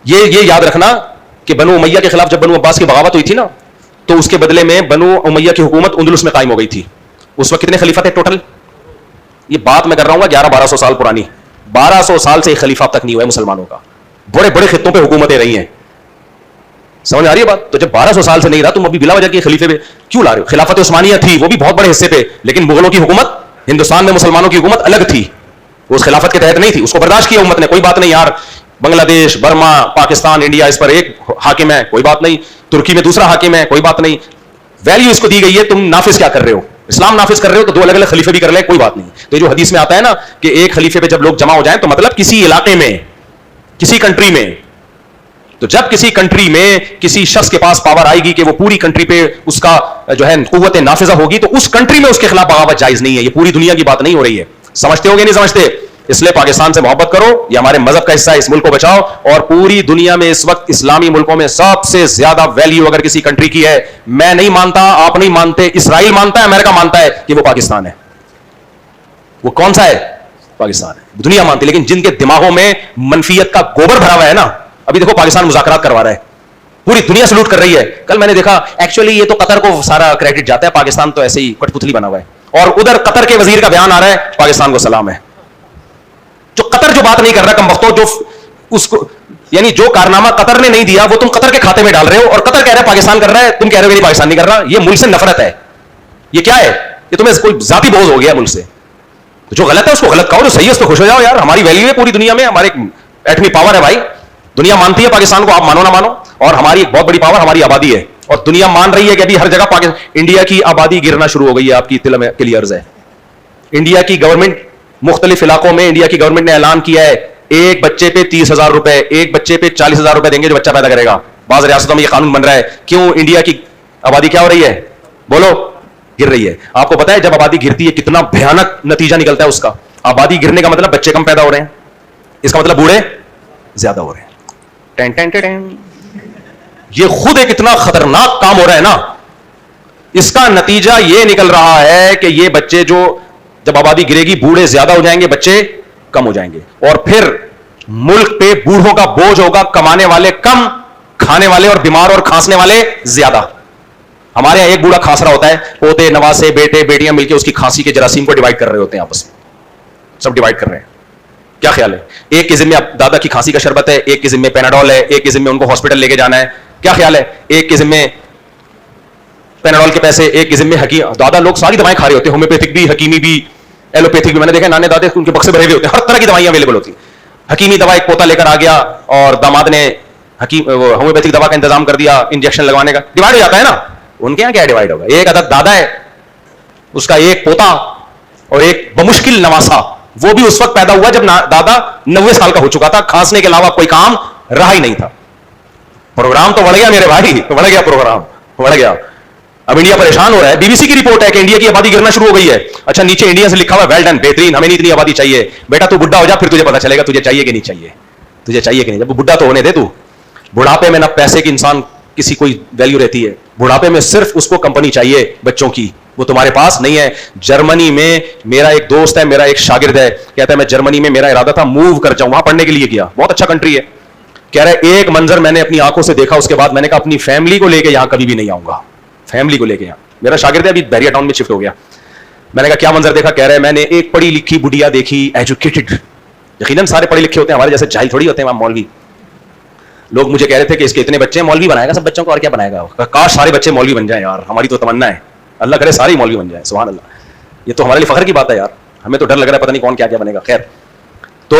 یہ یاد رکھنا کہ بنو امیہ کے خلاف جب بنو عباس کی بغاوت ہوئی تھی نا, تو اس کے بدلے میں بنو امیہ کی حکومت اندلس میں قائم ہو گئی تھی. اس وقت کتنے خلیفہ تھے ٹوٹل؟ یہ بات میں کر رہا ہوں گا 1100-1200 سال پرانی. 1200 سال سے ایک خلیفہ تک نہیں ہوا ہے مسلمانوں کا. بڑے بڑے خطوں پہ حکومتیں رہی ہیں, سمجھ آ رہی ہے بات؟ تو جب 1200 سال سے نہیں رہا, تم ابھی بلا وجہ کے خلیفے پہ کیوں لا رہے ہو؟ خلافت عثمانیہ تھی, وہ بھی بہت بڑے حصے پہ, لیکن مغلوں کی حکومت ہندوستان میں مسلمانوں کی حکومت الگ تھی, وہ اس خلافت کے تحت نہیں تھی. اس کو برداشت کیا امت نے, کوئی بات نہیں یار, بنگلہ دیش, برما, پاکستان, انڈیا, اس پر ایک حاکم ہے, کوئی بات نہیں. ترکی میں دوسرا حاکم ہے, کوئی بات نہیں. ویلیو اس کو دی گئی ہے, تم نافذ کیا کر رہے ہو؟ اسلام نافذ کر رہے ہو تو 2 الگ الگ خلیفے بھی کر لیں, کوئی بات نہیں. تو جو حدیث میں آتا ہے نا کہ ایک خلیفے پہ جب لوگ جمع ہو جائیں تو مطلب کسی علاقے میں, کسی کنٹری میں, تو جب کسی کنٹری میں کسی شخص کے پاس پاور آئے گی کہ وہ پوری کنٹری پہ اس کا جو ہے قوت نافذہ ہوگی, تو اس کنٹری میں اس کے خلاف بغاوت جائز نہیں ہے. یہ پوری دنیا کی بات نہیں ہو رہی ہے. سمجھتے ہو گے نہیں سمجھتے؟ اس لیے پاکستان سے محبت کرو, یہ ہمارے مذہب کا حصہ ہے, اس ملک کو بچاؤ. اور پوری دنیا میں اس وقت اسلامی ملکوں میں سب سے زیادہ ویلیو اگر کسی کنٹری کی ہے, میں نہیں مانتا, آپ نہیں مانتے, اسرائیل مانتا ہے, امریکہ مانتا ہے کہ وہ پاکستان ہے. وہ کون سا ہے؟ پاکستان ہے. دنیا مانتی, لیکن جن کے دماغوں میں منفیت کا گوبر بھرا ہوا ہے نا, ابھی دیکھو پاکستان مذاکرات کروا رہا ہے, پوری دنیا سلوٹ کر رہی ہے. کل میں نے دیکھا ایکچولی یہ تو قطر کو سارا کریڈٹ جاتا ہے, پاکستان تو ایسے ہی کٹ پتلی بنا ہوا ہے. اور ادھر قطر کے وزیر کا بیان آ رہا ہے, پاکستان کو سلام ہے. جو قطر جو بات نہیں کر رہا کم وقتوں, جو اس کو یعنی جو کارنامہ قطر نے نہیں دیا وہ تم قطر کے کھاتے میں ڈال رہے ہو, اور قطر کہہ رہا ہے پاکستان کر رہا ہے, تم کہہ رہے ہو نہیں پاکستان نہیں کر رہا. یہ ملک سے نفرت ہے. یہ کیا ہے؟ یہ تمہیں کوئی ذاتی بغض ہو گیا ملک سے. تو جو غلط ہے اس کو غلط کہو, جو صحیح ہے اس پہ خوش ہو جاؤ. یار ہماری ویلیو ہے پوری دنیا میں, ہمارے ایٹمی پاور ہے بھائی, دنیا مانتی ہے پاکستان کو, آپ مانو نہ مانو. اور ہماری ایک بہت بڑی پاور ہماری آبادی ہے, اور دنیا مان رہی ہے کہ ابھی ہر جگہ انڈیا کی آبادی گرنا شروع ہو گئی ہے. آپ کی اطلاع کے لیے عرض ہے, انڈیا کی گورنمنٹ مختلف علاقوں میں, انڈیا کی گورنمنٹ نے اعلان کیا ہے ایک بچے پہ 30,000 روپے, ایک بچے پہ 40,000 روپے دیں گے جو بچہ پیدا کرے گا. بعض ریاستوں میں یہ قانون بن رہا ہے. کیوں؟ انڈیا کی آبادی کیا ہو رہی ہے؟ بولو. گر رہی ہے. آپ کو پتا ہے جب آبادی گرتی ہے کتنا بھیانک نتیجہ نکلتا ہے اس کا. آبادی گرنے کا مطلب بچے کم پیدا ہو رہے ہیں, اس کا مطلب بوڑھے زیادہ ہو رہے ہیں. Ten ten ten. یہ خود ایک اتنا خطرناک کام ہو رہا ہے نا, اس کا نتیجہ یہ نکل رہا ہے کہ یہ بچے جو جب آبادی گرے گی بوڑھے زیادہ ہو جائیں گے, بچے کم ہو جائیں گے, اور پھر ملک پہ بوڑھوں کا بوجھ ہوگا, کمانے والے کم, کھانے والے اور بیمار اور کھانسنے والے زیادہ. ہمارے یہاں ایک بوڑھا کھانس رہا ہوتا ہے, پوتے نواسے بیٹے بیٹیاں مل کے اس کی کھانسی کے جراثیم کو ڈیوائڈ کر رہے ہوتے ہیں, آپس میں سب ڈیوائڈ کر رہے ہیں. کیا خیال ہے؟ ایک کے ذمہ دادا کی کھانسی کا شربت ہے, ایک کے ذمہ پیناڈول ہے, ایک کے ذمہ ان کو ہاسپٹل لے کے جانا ہے. کیا خیال ہے؟ ایک کے ذمہ پیناڈول کے پیسے, ایک کے ذمہ حکیم. دادا لوگ ساری دوائیں کھا رہے ہوتے ہیں, ہومیوپیتھک بھی, حکیمی بھی, ایلوپیتھک بھی. میں نے دیکھا نانے دادے ان کے بکسے بھرے ہوئے ہوتے ہیں, ہر طرح کی دوائیں اویلیبل ہوتی ہیں. حکیمی دوا ایک پوتا لے کر آ گیا اور داماد نے ہومیوپیتھک دوا کا انتظام کر دیا انجیکشن لگوانے کا. ڈیوائڈ ہو جاتا ہے نا. ان کے یہاں کیا ڈیوائڈ ہوگا؟ ایک عدد دادا ہے, اس کا ایک پوتا اور ایک بمشکل نواسا. وہ بھی اس وقت پیدا ہوا جب دادا 90 سال کا ہو چکا تھا, کھانسنے کے علاوہ کوئی کام رہا ہی نہیں تھا. پروگرام تو بڑھ گیا میرے بھائی, بڑھ گیا پروگرام, بڑھ گیا. اب انڈیا پریشان ہو رہا ہے. بی بی سی کی رپورٹ ہے کہ انڈیا کی آبادی گرنا شروع ہو گئی ہے. اچھا نیچے انڈیا سے لکھا ہوا ویل ڈن, بہترین, ہمیں نہیں اتنی آبادی چاہیے. بیٹا تو بڈھا ہو جا پھر تجھے پتا چلے گا تجھے چاہیے کہ نہیں چاہیے, تجھے چاہیے کہ نہیں. جب بڈھا تو ہونے دے تو. بڑھاپے میں نہ پیسے کی انسان کسی کوئی ویلیو رہتی ہے. بڑھاپے میں صرف اس کو کمپنی چاہیے بچوں کی, وہ تمہارے پاس نہیں ہے. جرمنی میں میرا ایک دوست ہے, میرا ایک شاگرد ہے, کہتا ہے میں جرمنی میں میرا ارادہ تھا موو کر جاؤں, وہاں پڑھنے کے لیے گیا, بہت اچھا کنٹری ہے. کہہ رہا ہے ایک منظر میں نے اپنی آنکھوں سے دیکھا, اس کے بعد میں نے کہا اپنی فیملی کو لے کے یہاں کبھی بھی نہیں آؤں گا. فیملی کو لے کے یہاں. میرا شاگرد ہے, ابھی بحریہ ٹاؤن میں شفٹ ہو گیا. میں نے کہا کیا منظر دیکھا؟ کہہ رہا ہے میں نے ایک پڑھی لکھی بڑھیا دیکھی, ایجوکیٹڈ. یقیناً سارے پڑھے لکھے ہوتے ہیں, ہمارے جیسے جاہل تھوڑی ہوتے ہیں وہاں مولوی. لوگ مجھے کہہ رہے تھے کہ اس کے اتنے بچے ہیں, مولوی بنائے گا سب بچوں کو, اور کیا بنائے گا. کاش سارے بچے مولوی بن جائیں یار, ہماری تو تمنا ہے. اللہ کرے سارے مولوی بن جائیں, سبحان اللہ. یہ تو ہمارے لیے فخر کی بات ہے یار, ہمیں تو ڈر لگ رہا ہے پتہ نہیں کون کیا کیا بنے گا. خیر, تو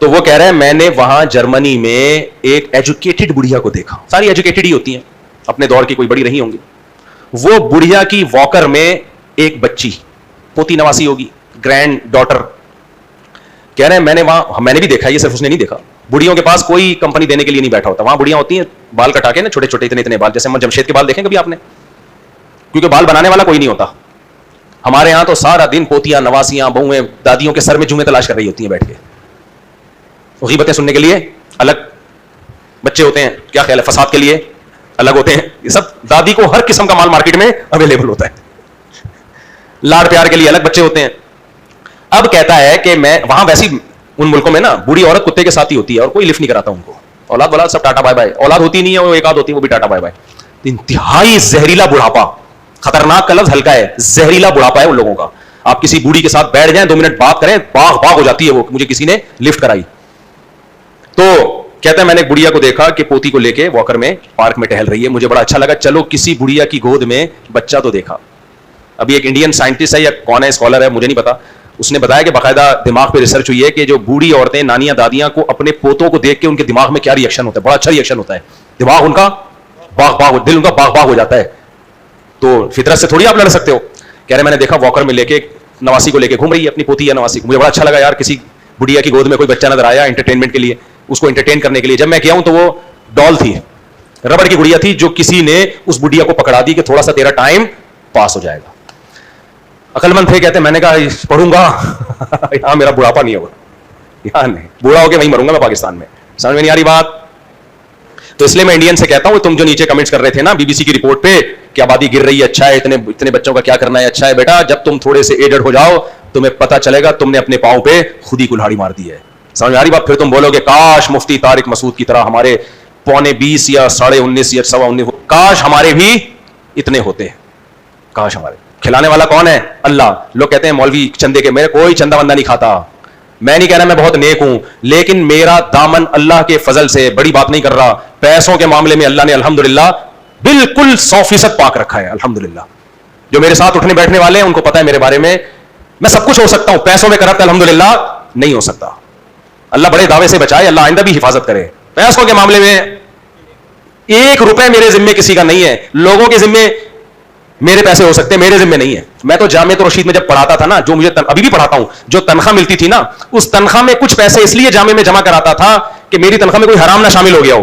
وہ کہہ رہے ہیں میں نے وہاں جرمنی میں ایک ایجوکیٹڈ بڑھیا کو دیکھا. ساری ایجوکیٹڈ ہی ہوتی ہیں, اپنے دور کی کوئی بڑی رہی ہوں گی. وہ بڑھیا کی واکر میں ایک بچی, پوتی نواسی ہوگی, گرینڈ ڈاٹر. کہہ رہے ہیں میں نے وہاں, میں نے بھی دیکھا, یہ صرف اس نے نہیں دیکھا, بڑھیوں کے پاس کوئی کمپنی دینے کے لیے نہیں بیٹھا ہوتا. وہاں بڑھیاں ہوتی ہیں بال کٹا کے نا, چھوٹے چھوٹے اتنے اتنے بال, جیسے محمد جمشید کے بال دیکھیں کبھی آپ نے, کیونکہ بال بنانے والا کوئی نہیں ہوتا. ہمارے ہاں تو سارا دن پوتیاں, نواسیاں, بہویں, دادیوں کے سر میں جوئیں تلاش کر رہی ہوتی ہیں بیٹھ کے. غیبتیں سننے کے لیے الگ بچے ہوتے ہیں, کیا خیال ہے, فساد کے لیے الگ ہوتے ہیں. یہ سب دادی کو ہر قسم کا مال مارکیٹ میں اویلیبل ہوتا ہے. لاڑ پیار کے لیے الگ بچے ہوتے ہیں. اب کہتا ہے کہ میں وہاں, ویسی ان ملکوں میں نا بوڑھی عورت کتے کے ساتھ ہی ہوتی ہے اور کوئی لفٹ نہیں کراتا ان کو. اولاد والا سب ٹاٹا بائے بائے, اولاد ہوتی نہیں ہے, وہ ایک آدھ ہوتی ہے وہ بھی ٹاٹا بائے بائے. انتہائی زہریلا بڑھاپا, خطرناک کا لفظ ہلکا ہے, زہریلا بڑھاپا ہے ان لوگوں کا. آپ کسی بوڑھی کے ساتھ بیٹھ جائیں, 2 منٹ بات کریں, باغ باغ ہو جاتی ہے وہ, مجھے کسی نے لفٹ کرائی. تو کہتا ہے میں نے ایک بڑھیا کو دیکھا کہ پوتی کو لے کے واکر میں پارک میں ٹہل رہی ہے, مجھے بڑا اچھا لگا, چلو کسی بڑھیا کی گود میں بچہ تو دیکھا. ابھی ایک انڈین سائنٹسٹ ہے یا کون ہے, اسکالر ہے, مجھے نہیں پتا, اس نے بتایا کہ باقاعدہ دماغ پہ ریسرچ ہوئی ہے کہ جو بوڑھی عورتیں, نانیاں, دادیاں کو اپنے پوتوں کو دیکھ کے ان کے دماغ میں کیا ری ایکشن ہوتا ہے. بڑا اچھا ری ایکشن ہوتا ہے, دماغ ان کا باغ باغ, دل ان کا باغ باغ ہو جاتا ہے. تو فطرت سے تھوڑی آپ لڑ سکتے ہو. کہہ رہے میں نے دیکھا واکر میں لے کے نواسی کو لے کے گھوم رہی ہے, اپنی پوتی یا نواسی کو. مجھے بڑا اچھا لگا یار, کسی بڑھیا کی گود میں کوئی بچہ نظر آیا انٹرٹینمنٹ کے لیے, اس کو انٹرٹین کرنے کے لیے. جب میں گیا ہوں تو وہ ڈال تھی, ربڑ کی گڑیا تھی, جو کسی نے اس بڑھیا کو پکڑا دی کہ تھوڑا سا تیرا ٹائم پاس ہو جائے گا. عقل مند تھے, کہتے ہیں میں نے کہا پڑھوں گا یہاں میرا بڑھاپا نہیں ہوگا, یہاں نہیں, بوڑھا ہو کے وہیں مروں گا میں پاکستان میں. سمجھ میں نہیں آ رہی بات؟ تو اس لیے میں انڈین سے کہتا ہوں, تم جو نیچے کمنٹس کر رہے تھے نا بی بی سی کی رپورٹ پہ کہ آبادی گر رہی ہے, اچھا ہے, اتنے بچوں کا کیا کرنا ہے, اچھا ہے بیٹا, جب تم تھوڑے سے ایجڈ ہو جاؤ تمہیں پتا چلے گا تم نے اپنے پاؤں پہ خود ہی کلہاڑی مار دی ہے. سمجھ میں آ رہی بات؟ پھر تم بولو گے کاش مفتی طارق مسعود کی طرح ہمارے 19.25 یا 19.5 یا 19.25, کاش ہمارے بھی اتنے ہوتے, کاش ہمارے. کھلانے والا کون ہے؟ اللہ. لوگ کہتے ہیں مولوی چندے کے, میرے کوئی چندہ بندہ نہیں کھاتا. میں نہیں کہہ رہا میں بہت نیک ہوں, لیکن میرا دامن اللہ کے فضل سے, بڑی بات نہیں کر رہا, پیسوں کے معاملے میں اللہ نے الحمدللہ بالکل 100% پاک رکھا ہے الحمدللہ. جو میرے ساتھ اٹھنے بیٹھنے والے ہیں ان کو پتا ہے میرے بارے میں, میں سب کچھ ہو سکتا ہوں, پیسوں میں کرپٹ الحمدللہ نہیں ہو سکتا. اللہ بڑے دعوے سے بچائے, اللہ آئندہ بھی حفاظت کرے. پیسوں کے معاملے میں 1 روپے میرے ذمے کسی کا نہیں ہے. لوگوں کے ذمے میرے پیسے ہو سکتے ہیں, میرے ذمے نہیں ہے. میں تو جامعہ رشید میں جب پڑھاتا تھا نا, جو مجھے ابھی بھی پڑھاتا ہوں, جو تنخواہ ملتی تھی نا, اس تنخواہ میں کچھ پیسے اس لیے جامعہ میں جمع کراتا تھا کہ میری تنخواہ میں کوئی حرام نہ شامل ہو گیا ہو.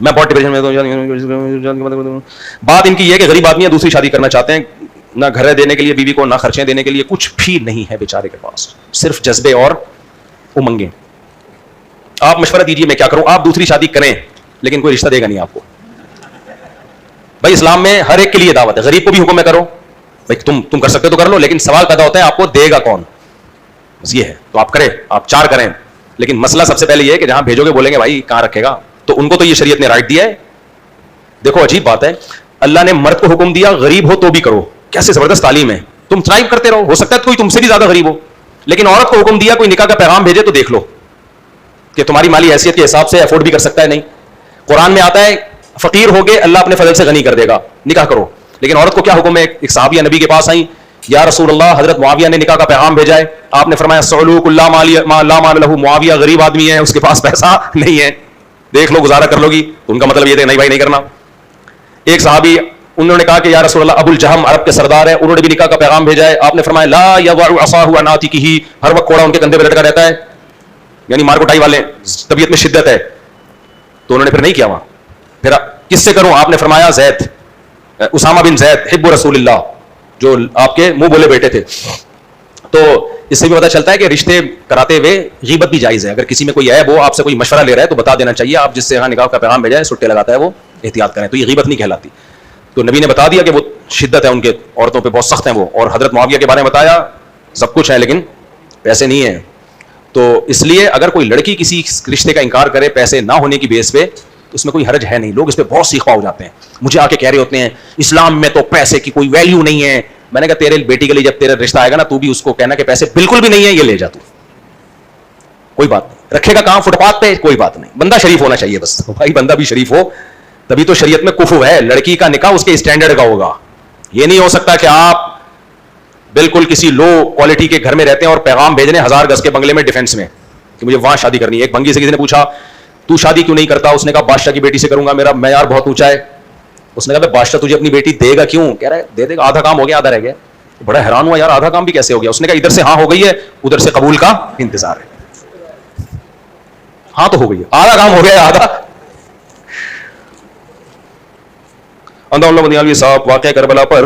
میں بہت ڈپریشن میں. بات ان کی یہ ہے کہ غریب آدمی دوسری شادی کرنا چاہتے ہیں, نہ گھر دینے کے لیے بیوی کو, نہ خرچیں دینے کے لیے, کچھ بھی نہیں ہے بیچارے کے پاس, صرف جذبے اور امنگیں. آپ مشورہ دیجیے میں کیا کروں. آپ دوسری شادی کریں لیکن کوئی رشتہ دے گا نہیں آپ کو. بھائی اسلام میں ہر ایک کے لیے دعوت ہے, غریب کو بھی حکم ہے کرو, بھائی تم کر سکتے تو کر لو, لیکن سوال پیدا ہوتا ہے آپ کو دے گا کون, بس یہ ہے. تو آپ کریں, آپ 4 کریں, لیکن مسئلہ سب سے پہلے یہ ہے کہ جہاں بھیجو گے بولیں گے بھائی کہاں رکھے گا, تو ان کو تو یہ شریعت نے رائٹ دیا ہے. دیکھو عجیب بات ہے, اللہ نے مرد کو حکم دیا غریب ہو تو بھی کرو, کیسے زبردست تعلیم ہے, تم ٹرائی کرتے رہو, ہو سکتا ہے کوئی تم سے بھی زیادہ غریب ہو. لیکن عورت کو حکم دیا کوئی نکاح کا پیغام بھیجے تو دیکھ لو کہ تمہاری مالی حیثیت کے حساب سے افورڈ بھی کر سکتا ہے نہیں. قرآن میں آتا ہے فقیر ہو گئے اللہ اپنے فضل سے غنی کر دے گا, نکاح کرو. لیکن عورت کو کیا حکم ہے؟ ایک صحابیہ نبی کے پاس آئیں, یا رسول اللہ, حضرت معاویہ نے نکاح کا پیغام بھیجا ہے, آپ نے فرمایا سعلوک اللہ لا مال لہ, معاویہ غریب آدمی ہے, اس کے پاس پیسہ نہیں ہے, دیکھ لو گزارا کر لو گی. تو ان کا مطلب یہ تھا نہیں بھائی نہیں کرنا. ایک صحابی انہوں نے کہا کہ یا رسول اللہ ابو الجہم عرب کے سردار ہیں, انہوں نے بھی نکاح کا پیغام بھیجا ہے, آپ نے فرمایا لا یضع عصاہ عن عاتقہ, ہر وقت کوڑا ان کے کندھے پہ لٹکا رہتا ہے, یعنی مار کٹائی والے, طبیعت میں شدت ہے. تو انہوں نے پھر نہیں کیا وہاں. پھر کس سے کروں؟ آپ نے فرمایا زید, اسامہ بن زید حب رسول اللہ, جو آپ کے منہ بولے بیٹے تھے. تو اس سے بھی پتہ چلتا ہے کہ رشتے کراتے ہوئے غیبت بھی جائز ہے. اگر کسی میں کوئی عیب ہو, آپ سے کوئی مشورہ لے رہا ہے تو بتا دینا چاہیے. آپ جس سے یہاں نکاح کا پیغام بھیجا ہے سٹے لگاتا ہے وہ احتیاط کریں, تو یہ غیبت نہیں کہلاتی. تو نبی نے بتا دیا کہ وہ شدت ہے ان کے, عورتوں پہ بہت سخت ہیں وہ. اور حضرت معاویہ کے بارے میں بتایا سب کچھ ہے لیکن پیسے نہیں ہیں. تو اس لیے اگر کوئی لڑکی کسی رشتے کا انکار کرے پیسے نہ ہونے کی بیس پہ تو اس میں کوئی حرج ہے نہیں. لوگ اس پہ بہت سیخوا ہو جاتے ہیں, مجھے آ کے کہہ رہے ہوتے ہیں اسلام میں تو پیسے کی کوئی ویلیو نہیں ہے. میں نے کہا تیرے بیٹی کے لیے جب تیرا رشتہ آئے گا نا, تو بھی اس کو کہنا کہ پیسے بالکل بھی نہیں ہے, یہ لے جا, تو کوئی بات نہیں. رکھے گا کہاں فٹ پاتھ پہ, کوئی بات نہیں, بندہ شریف ہونا چاہیے بس. بھائی بندہ بھی شریف ہو تبھی تو شریعت میں کفو ہے. لڑکی کا نکاح اس کے اسٹینڈرڈ کا ہوگا. یہ نہیں ہو سکتا کہ آپ بالکل کسی لو کوالٹی کے گھر میں رہتے ہیں اور پیغام بھیجنے 1000 گز کے بنگلے میں ڈیفینس میں کہ مجھے وہاں شادی کرنی ہے. ایک بنگی سے کسی نے پوچھا تو شادی کیوں نہیں کرتا؟ اس نے کہا بادشاہ کی بیٹی سے کروں گا, میرا معیار بہت اونچا ہے. اس نے کہا بادشاہ تجھے اپنی بیٹی دے گا کیوں؟ کہہ رہا ہے دے دے گا, آدھا کام ہو گیا آدھا رہ گیا. بڑا حیران ہوا یار آدھا کام بھی کیسے ہو گیا. اس نے کہا ادھر سے ہاں ہو گئی ہے, ادھر سے قبول کا انتظار ہے. ہاں تو ہو گئی ہے, آدھا کام ہو گیا آدھا. اللہ بندیالوی صاحب واقعہ کربلا پر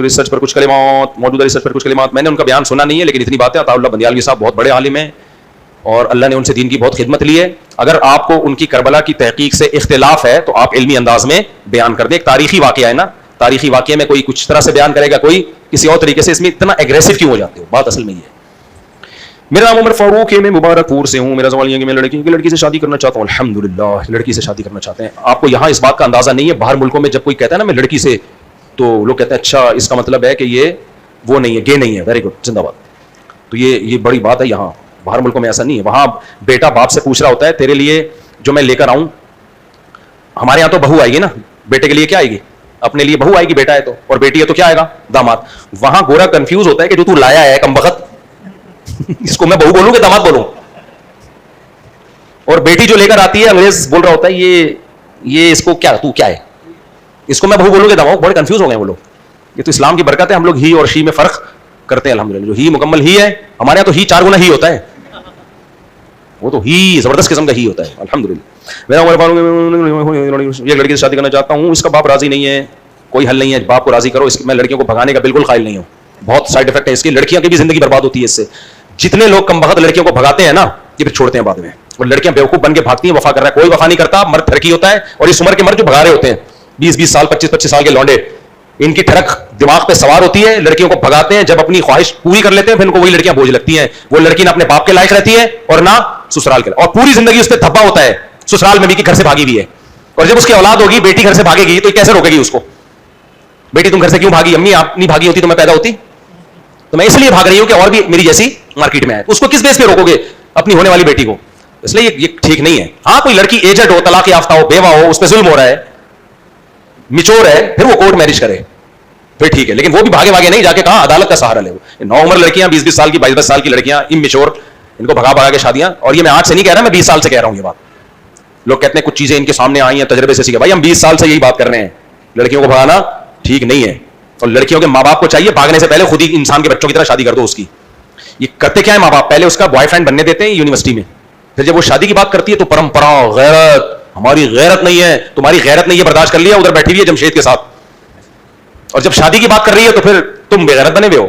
ریسرچ پر کچھ کلمات, موجودہ ریسرچ پر کچھ کلمات. میں نے ان کا بیان سنا نہیں ہے لیکن اتنی بات ہے عطا اللہ بندیالوی صاحب بہت بڑے عالم ہیں اور اللہ نے ان سے دین کی بہت خدمت لی ہے. اگر آپ کو ان کی کربلا کی تحقیق سے اختلاف ہے تو آپ علمی انداز میں بیان کر دیں. ایک تاریخی واقعہ ہے نا, تاریخی واقعے میں کوئی کچھ طرح سے بیان کرے گا, کوئی کسی اور طریقے سے. اس میں اتنا ایگریسو کیوں ہو جاتے ہو؟ بات اصل میں یہ ہے. میرا نام عمر فاروق ہے, میں مبارک پور سے ہوں. میرا سوال یہ ہے کہ میں لڑکی سے شادی کرنا چاہتا ہوں. الحمدللہ لڑکی سے شادی کرنا چاہتے ہیں. آپ کو یہاں اس بات کا اندازہ نہیں ہے, باہر ملکوں میں جب کوئی کہتا ہے نا میں لڑکی سے, تو لوگ کہتے ہیں اچھا اس کا مطلب ہے کہ یہ وہ نہیں ہے, گے نہیں ہے. ویری گڈ, زندہ باد. تو یہ بڑی بات ہے. یہاں باہر ملکوں میں ایسا نہیں ہے. وہاں بیٹا باپ سے پوچھ رہا ہوتا ہے تیرے لیے جو میں لے کر آؤں, ہمارے یہاں تو بہو آئے گی نا, بیٹے کے لیے کیا آئے گی؟ اپنے لیے بہو آئے گی, بیٹا ہے تو, اور بیٹی ہے تو کیا آئے گا؟ داماد. وہاں گورا کنفیوز ہوتا ہے کہ جو تو لایا ہے کمبخت, اس کو میں بہو بولوں کہ داماد بولوں؟ اور بیٹی جو لے کر آتی ہے انگریز بول رہا ہوتا ہے یہ اس کو کیا, تو کیا ہے, اس کو میں بہو بولوں کہ داماد. بڑے کنفیوز ہو گئے وہ لوگ. یہ تو اسلام کی برکت ہے, ہم لوگ ہی اور شی میں فرق کرتے ہیں الحمدللہ. جو ہی مکمل ہی ہے, ہمارے یہاں تو ہی 4 گنا ہی ہوتا ہے, وہ تو ہی زبردست قسم کا ہی ہوتا ہے الحمدللہ. میرا یہ لڑکی سے شادی کرنا چاہتا ہوں, اس کا باپ راضی نہیں ہے, کوئی حل نہیں ہے, باپ کو راضی کرو. میں لڑکیوں کو بھگانے کا بالکل قائل نہیں ہوں, بہت سائڈ افیکٹ ہے اس کی, لڑکیاں کی بھی زندگی برباد ہوتی ہے اس سے. جتنے لوگ کم بخت لڑکیوں کو بھگاتے ہیں نا یہ پھر چھوڑتے ہیں بعد میں, اور لڑکیاں بیوقوف بن کے بھاگتی ہیں. وفا کر رہا ہے, کوئی وفا نہیں کرتا, مرد ٹھرکی ہوتا ہے. اور اس عمر کے مرد جو بھگا رہے ہوتے ہیں 20 سال 25 سال کے لونڈے, ان کی ٹھڑک دماغ پہ سوار ہوتی ہے, لڑکیوں کو بھگاتے ہیں. جب اپنی خواہش پوری کر لیتے ہیں پھر ان کو وہی لڑکیاں بوجھ لگتی ہیں. وہ لڑکی نہ اپنے باپ کے لائق رہتی ہے اور نہ سسرال کے, اور پوری زندگی اس پہ دھبا ہوتا ہے سسرال میں بھی کہ گھر سے بھاگی ہوئی ہے. اور جب اس کی اولاد ہوگی, بیٹی گھر سے بھاگے گی تو کیسے روکے گی اس کو؟ بیٹی تم گھر سے کیوں بھاگی؟ امی آپ نہیں بھاگی ہوتی تو میں پیدا ہوتی, تو میں اس لیے بھاگ رہی ہوں کہ اور بھی میری جیسی مارکیٹ میں آئے. اس کو کس بیس پہ روکو گے اپنی ہونے والی بیٹی کو؟ اس لیے یہ ٹھیک نہیں ہے. ہاں کوئی لڑکی ایجڈ ہو, طلاق یافتہ ہو, بیوہ ہو, اس پہ ظلم ہو رہا ہے, میچور ہے, پھر وہ کورٹ میرج کرے پھر ٹھیک ہے. لیکن وہ بھی بھاگے نہیں, جا کے کہاں عدالت کا سہارا لے. وہ 9 عمر لڑکیاں 20 سال کی 22 سال کی لڑکیاں امیچور, ان کو بھگا کے شادیاں. اور یہ میں آج سے نہیں کہہ رہا, میں 20 سال سے کہہ رہا ہوں یہ بات. لوگ کہتے ہیں کچھ چیزیں ان کے سامنے آئی ہیں تجربے سے سیکھے. بھائی ہم 20 سال سے یہی بات کر رہے ہیں, لڑکیوں کو بھگانا ٹھیک نہیں ہے. اور لڑکیوں کے ماں باپ کو چاہیے بھاگنے سے پہلے خود ہی انسان کے بچوں کی طرح شادی کر دو اس کی. یہ کرتے کیا ہے ماں باپ؟ پہلے اس کا بوائے فرینڈ بننے دیتے ہیں یونیورسٹی میں, پھر جب وہ شادی کی بات کرتی ہے تو پرمپرا, غیرت, ہماری غیرت نہیں ہے, تمہاری غیرت نے یہ برداشت کر لیا, ادھر بیٹھی ہوئی ہے جمشید کے ساتھ, اور جب شادی کی بات کر رہی ہے تو پھر تم بے غیرت بنے ہوئے ہو,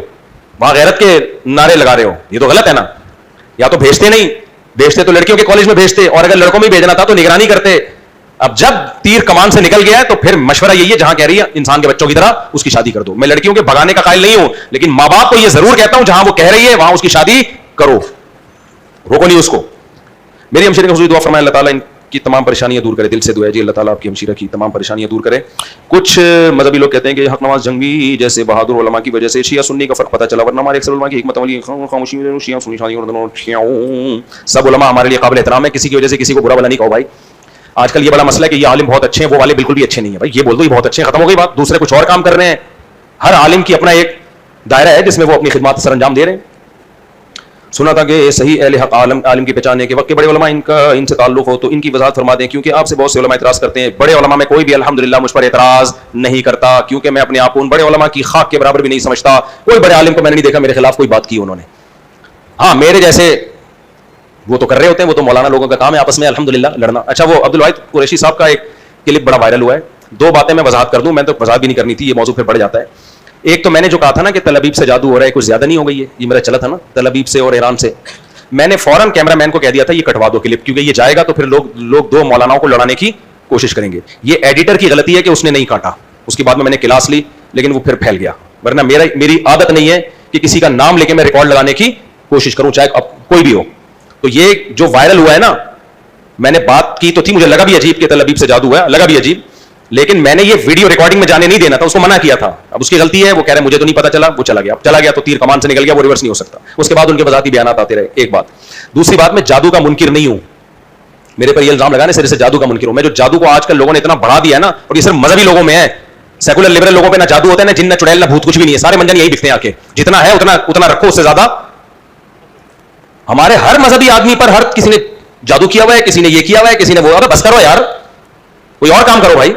وہاں غیرت کے نعرے لگا رہے ہو. یہ تو غلط ہے نا. یا تو بھیجتے نہیں, بھیجتے تو لڑکیوں کے کالج میں بھیجتے, اور اگر لڑکوں میں بھیجنا تھا تو نگرانی کرتے. اب جب تیر کمان سے نکل گیا ہے تو پھر مشورہ یہی ہے, جہاں کہہ رہی ہے انسان کے بچوں کی طرح اس کی شادی کر دو. میں لڑکیوں کے بھگانے کا قائل نہیں ہوں, لیکن ماں باپ کو یہ ضرور کہتا ہوں جہاں وہ کہہ رہی ہے وہاں اس کی شادی کرو, روکو نہیں اس کو. میری ہمشیرہ کی حضور دعا فرمائے اللہ تعالیٰ ان کی تمام پریشانیاں دور کرے. دل سے دعا ہے جی اللہ تعالیٰ آپ کی ہمشیرہ کی تمام پریشانیاں دور کرے. کچھ مذہبی لوگ کہتے ہیں کہ حق نواز جنگی جیسے بہادر علماء کی وجہ سے شیعہ سنی کا فرق پتہ چلا, ورنہ ہمارے اکثر علماء کی حکمت عملی خاموشی شیعہ سنی سب علماء ہمارے لیے قابل احترام ہے. کسی کی وجہ سے کسی کو برا بلا نہیں کہو بھائی. آج کل یہ بڑا مسئلہ ہے کہ یہ عالم بہت اچھے ہیں, وہ والے بالکل بھی اچھے نہیں ہیں. بھائی یہ بول دو یہ بہت اچھے ہیں, ختم ہو گئی بات. دوسرے کچھ اور کام کر رہے ہیں. ہر عالم کی اپنا ایک دائرہ ہے جس میں وہ اپنی خدمات سر انجام دے رہے ہیں. سنا تھا کہ صحیح اہل حق عالم کی پہچاننے کے وقت کے بڑے علماء ان سے تعلق ہو تو ان کی وضاحت فرما دیں, کیونکہ آپ سے بہت سے علماء اعتراض کرتے ہیں. بڑے علماء میں کوئی بھی الحمدللہ مجھ پر اعتراض نہیں کرتا, کیونکہ میں اپنے آپ کو ان بڑے علماء کی خاک کے برابر بھی نہیں سمجھتا. کوئی بڑے عالم کو میں نے نہیں دیکھا میرے خلاف کوئی بات کی انہوں نے. ہاں میرے جیسے وہ تو کر رہے ہوتے ہیں, وہ تو مولانا لوگوں کا کام ہے آپس میں الحمدللہ لڑنا. اچھا وہ عبدالواحد قریشی صاحب کا ایک کلپ بڑا وائرل ہوا ہے. دو باتیں میں وضاحت کر دوں, میں تو وضاحت بھی نہیں کرنی تھی, یہ موضوع پھر بڑھ جاتا ہے. ایک تو میں نے جو کہا تھا نا کہ تل ابیب سے جادو ہو رہا ہے, کچھ زیادہ نہیں ہو گئی ہے, یہ میرا چلا تھا نا تل ابیب سے اور ایران سے. میں نے فوراً کیمرہ مین کو کہہ دیا تھا یہ کٹوا دو کلپ, کیونکہ یہ جائے گا تو پھر لوگ دو مولاناؤں کو لڑانے کی کوشش کریں گے. یہ ایڈیٹر کی غلطی ہے کہ اس نے نہیں کاٹا. اس کے بعد میں نے کلاس لی لیکن وہ پھر پھیل گیا, ورنہ میری عادت نہیں ہے کہ کسی کا نام لے کے میں ریکارڈ لگانے کی کوشش کروں چاہے اب کوئی بھی ہو. تو یہ جو وائرل ہوا ہے نا, میں نے بات کی تو تھی, مجھے لگا بھی عجیب کہ تل ابیب سے جادو ہوا ہے, لگا بھی عجیب, لیکن میں نے یہ ویڈیو ریکارڈنگ میں جانے نہیں دینا تھا, اس کو منع کیا تھا. اب اس کی غلطی ہے, وہ کہہ رہے مجھے تو نہیں پتا چلا, وہ چلا گیا تو تیر کمان سے نکل گیا, وہ ریورس نہیں ہو سکتا. اس کے بعد ان کے وضاحتی بیانات آتے رہے. ایک بات. دوسری بات, میں جادو کا منکر نہیں ہوں. میرے پر یہ الزام لگانے سے جادو کا منکر ہوں. میں جو جادو کو آج کل لوگوں نے اتنا بڑھا دیا ہے نا, اور یہ صرف مذہبی لوگوں میں ہے, سیکولر لبرل لوگوں پہ نہ جادو ہوتا ہے, نہ جن, نہ چڑیل, نہ بھوت, کچھ بھی نہیں ہے. سارے منجن یہی بکتے ہیں آ کے, جتنا ہے اتنا رکھو, اس سے زیادہ. ہمارے ہر مذہبی آدمی پر ہر کسی نے جادو کیا ہوا ہے, کسی نے یہ کیا ہوا ہے, کسی نے وہ. بس کرو یار, کوئی اور کام کرو بھائی.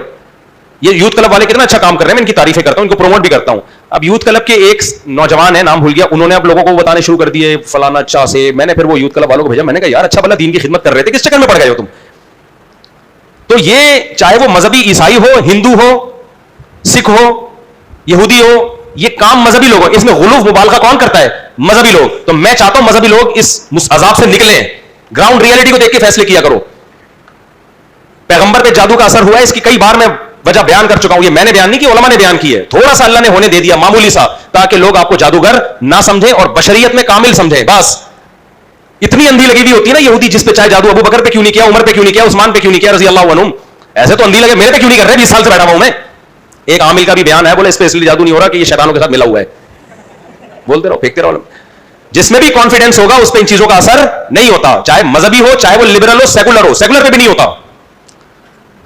یہ یوتھ کلب والے کتنا اچھا کام کر رہے ہیں, میں ان کی تعریفیں کرتا ہوں, ان کو پروموٹ بھی کرتا ہوں. اب یوتھ کلب کے ایک نوجوان ہے, نام بھول گیا, انہوں نے اب لوگوں کو بتانے شروع کر دیے فلانا اچھا سے. میں نے پھر وہ یوتھ کلب والوں کو بھیجا, میں نے کہا یار اچھا بھلا دین کی خدمت کر رہے تھے, کس چکر میں پڑ گئے ہو تم. تو یہ چاہے وہ مذہبی عیسائی ہو, ہندو ہو, سکھ ہو, یہودی ہو, یہ کام مذہبی لوگ, اس میں غلو مبالغہ کون کرتا ہے؟ مذہبی لوگ. تو میں چاہتا ہوں مذہبی لوگ اس عذاب سے نکلیں, گراؤنڈ ریئلٹی کو دیکھ کے فیصلے کیا کرو. پیغمبر پہ جادو کا اثر ہوا ہے, اس کی کئی بار میں وجہ بیان کر چکا ہوں. یہ میں نے بیان نہیں کی, علماء نے بیان کی ہے. تھوڑا سا اللہ نے ہونے دے دیا, معمولی سا, تاکہ لوگ آپ کو جادوگر نہ سمجھیں اور بشریت میں کامل سمجھیں. بس اتنی اندھی لگی ہوئی ہوتی ہے نا یہودی, جس پہ چاہے جادو ابو بکر پہ کیوں نہیں کیا, عمر پہ کیوں نہیں کیا, عثمان پہ کیوں نہیں کیا رضی اللہ عنہم, ایسے تو اندھی لگے میرے پہ کیوں نہیں کر رہے, 20 سال سے بیٹھا ہوا ہوں میں. ایک عامل کا بھی بیان ہے, بولے اس پہ اس لیے جادو نہیں ہو رہا کہ یہ شیطانوں کے ساتھ ملا ہوا ہے. بولتے رہو, پھینکتے رہو. جس میں بھی کانفیڈنس ہوگا اس پہ ان چیزوں کا اثر نہیں ہوتا, چاہے مذہبی ہو, چاہے وہ لبرل ہو, سیکولر ہو. سیکولر پہ بھی نہیں ہوتا.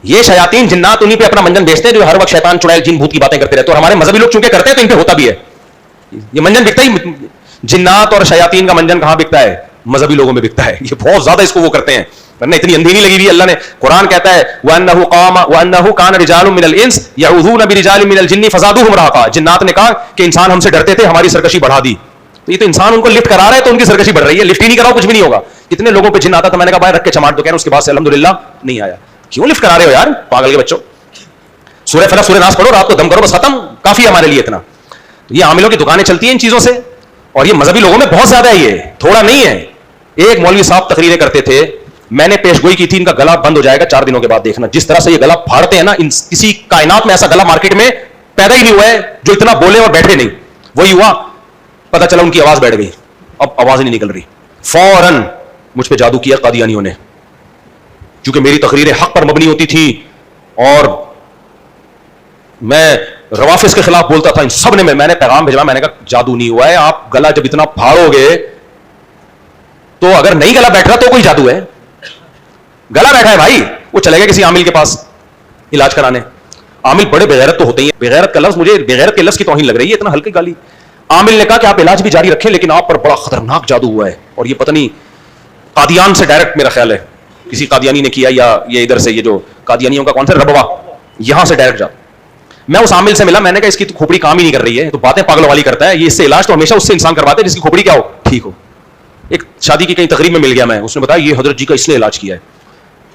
یہ شیاطین جنات انہیں پہ اپنا منجن بیچتے ہیں جو ہر وقت شیطان چڑیل جن بھوت کی باتیں کرتے رہتے ہیں. اور ہمارے مذہبی لوگ چونکہ کرتے ہیں تو ان پہ ہوتا بھی ہے. یہ منجن بکتا ہی, جنات اور شیاطین کا منجن کہاں بکتا ہے؟ مذہبی لوگوں میں بکتا ہے. یہ بہت زیادہ اس کو وہ کرتے ہیں, ورنہ اتنی اندھی نہیں لگی ہوئی. اللہ نے قرآن کہتا ہے وَأَنَّهُ كَانَ رِجَالٌ مِّنَ الْإِنسِ يَعُوذُونَ بِرِجَالٍ مِّنَ الْجِنِّ فَزَادُوهُمْ رَهَقًا. جنات نے کہا کہ انسان ہم سے ڈرتے تھے, ہماری سرکشی بڑھا دی. یہ تو انسان ان کو لفٹ کرا رہا ہے تو ان کی سرکشی بڑھ رہی ہے. لفٹ ہی نہیں کراؤ کچھ بھی نہیں ہوگا. کتنے لوگوں پہ جن آتا تھا, میں نے کہا بھائی رکھ کے چماٹ دو, کہہ رہے اس کے بعد سے الحمدللہ نہیں آیا. کیوں لفٹ کرا رہے ہو یار پاگل کے بچوں؟ سورہ فلق سورہ ناس پڑھو, رات کو دم کرو, بس ختم, کافی ہے ہمارے لیے اتنا. یہ عاملوں کی دکانیں چلتی ہیں ان چیزوں سے, اور یہ مذہبی لوگوں میں بہت زیادہ ہے, یہ تھوڑا نہیں ہے. ایک مولوی صاحب تقریریں کرتے تھے, میں نے پیش گوئی کی تھی ان کا گلا بند ہو جائے گا 4 دنوں کے بعد, دیکھنا جس طرح سے یہ گلا پھاڑتے ہیں نا, کسی کائنات میں ایسا گلا مارکیٹ میں پیدا ہی نہیں ہوا ہے جو اتنا بولے اور بیٹھے نہیں. وہی ہوا, پتا چلا ان کی آواز بیٹھ گئی, اب آواز نہیں نکل رہی. فوراً مجھ پہ جادو کیا قادیانیوں نے, کیونکہ میری تقریریں حق پر مبنی ہوتی تھی اور میں روافظ کے خلاف بولتا تھا. ان سب نے, میں نے پیغام بھیجا, میں نے کہا جادو نہیں ہوا ہے, آپ گلا جب اتنا پھاڑو گے تو اگر نہیں گلا بیٹھ رہا تو کوئی جادو ہے. گلا بیٹھا ہے بھائی, وہ چلے گئے کسی عامل کے پاس علاج کرانے. عامل بڑے بغیرت تو ہوتے ہیں, بغیرت کا لفظ, مجھے بغیرت کے لفظ کی توہین لگ رہی ہے, اتنا ہلکی گالی. عامل نے کہا کہ آپ علاج بھی جاری رکھیں لیکن آپ پر بڑا خطرناک جادو ہوا ہے, اور یہ پتہ نہیں قادیان سے ڈائریکٹ, میرا خیال ہے کسی قادیانی نے کیا, یا یہ ادھر سے, یہ جو قادیانیوں کا کون سا ربوا, یہاں سے ڈائریکٹ جا. میں اس عامل سے ملا, میں نے کہا اس کی تو کھوپڑی کام ہی نہیں کر رہی ہے, تو باتیں پاگل والی کرتا ہے. یہ اس سے علاج تو ہمیشہ اس سے انسان کرواتے ہیں جس کی کھوپڑی کیا ہو, ٹھیک ہو. ایک شادی کی کہیں تقریب میں مل گیا میں, اس نے بتایا یہ حضرت جی کا اس نے علاج کیا ہے.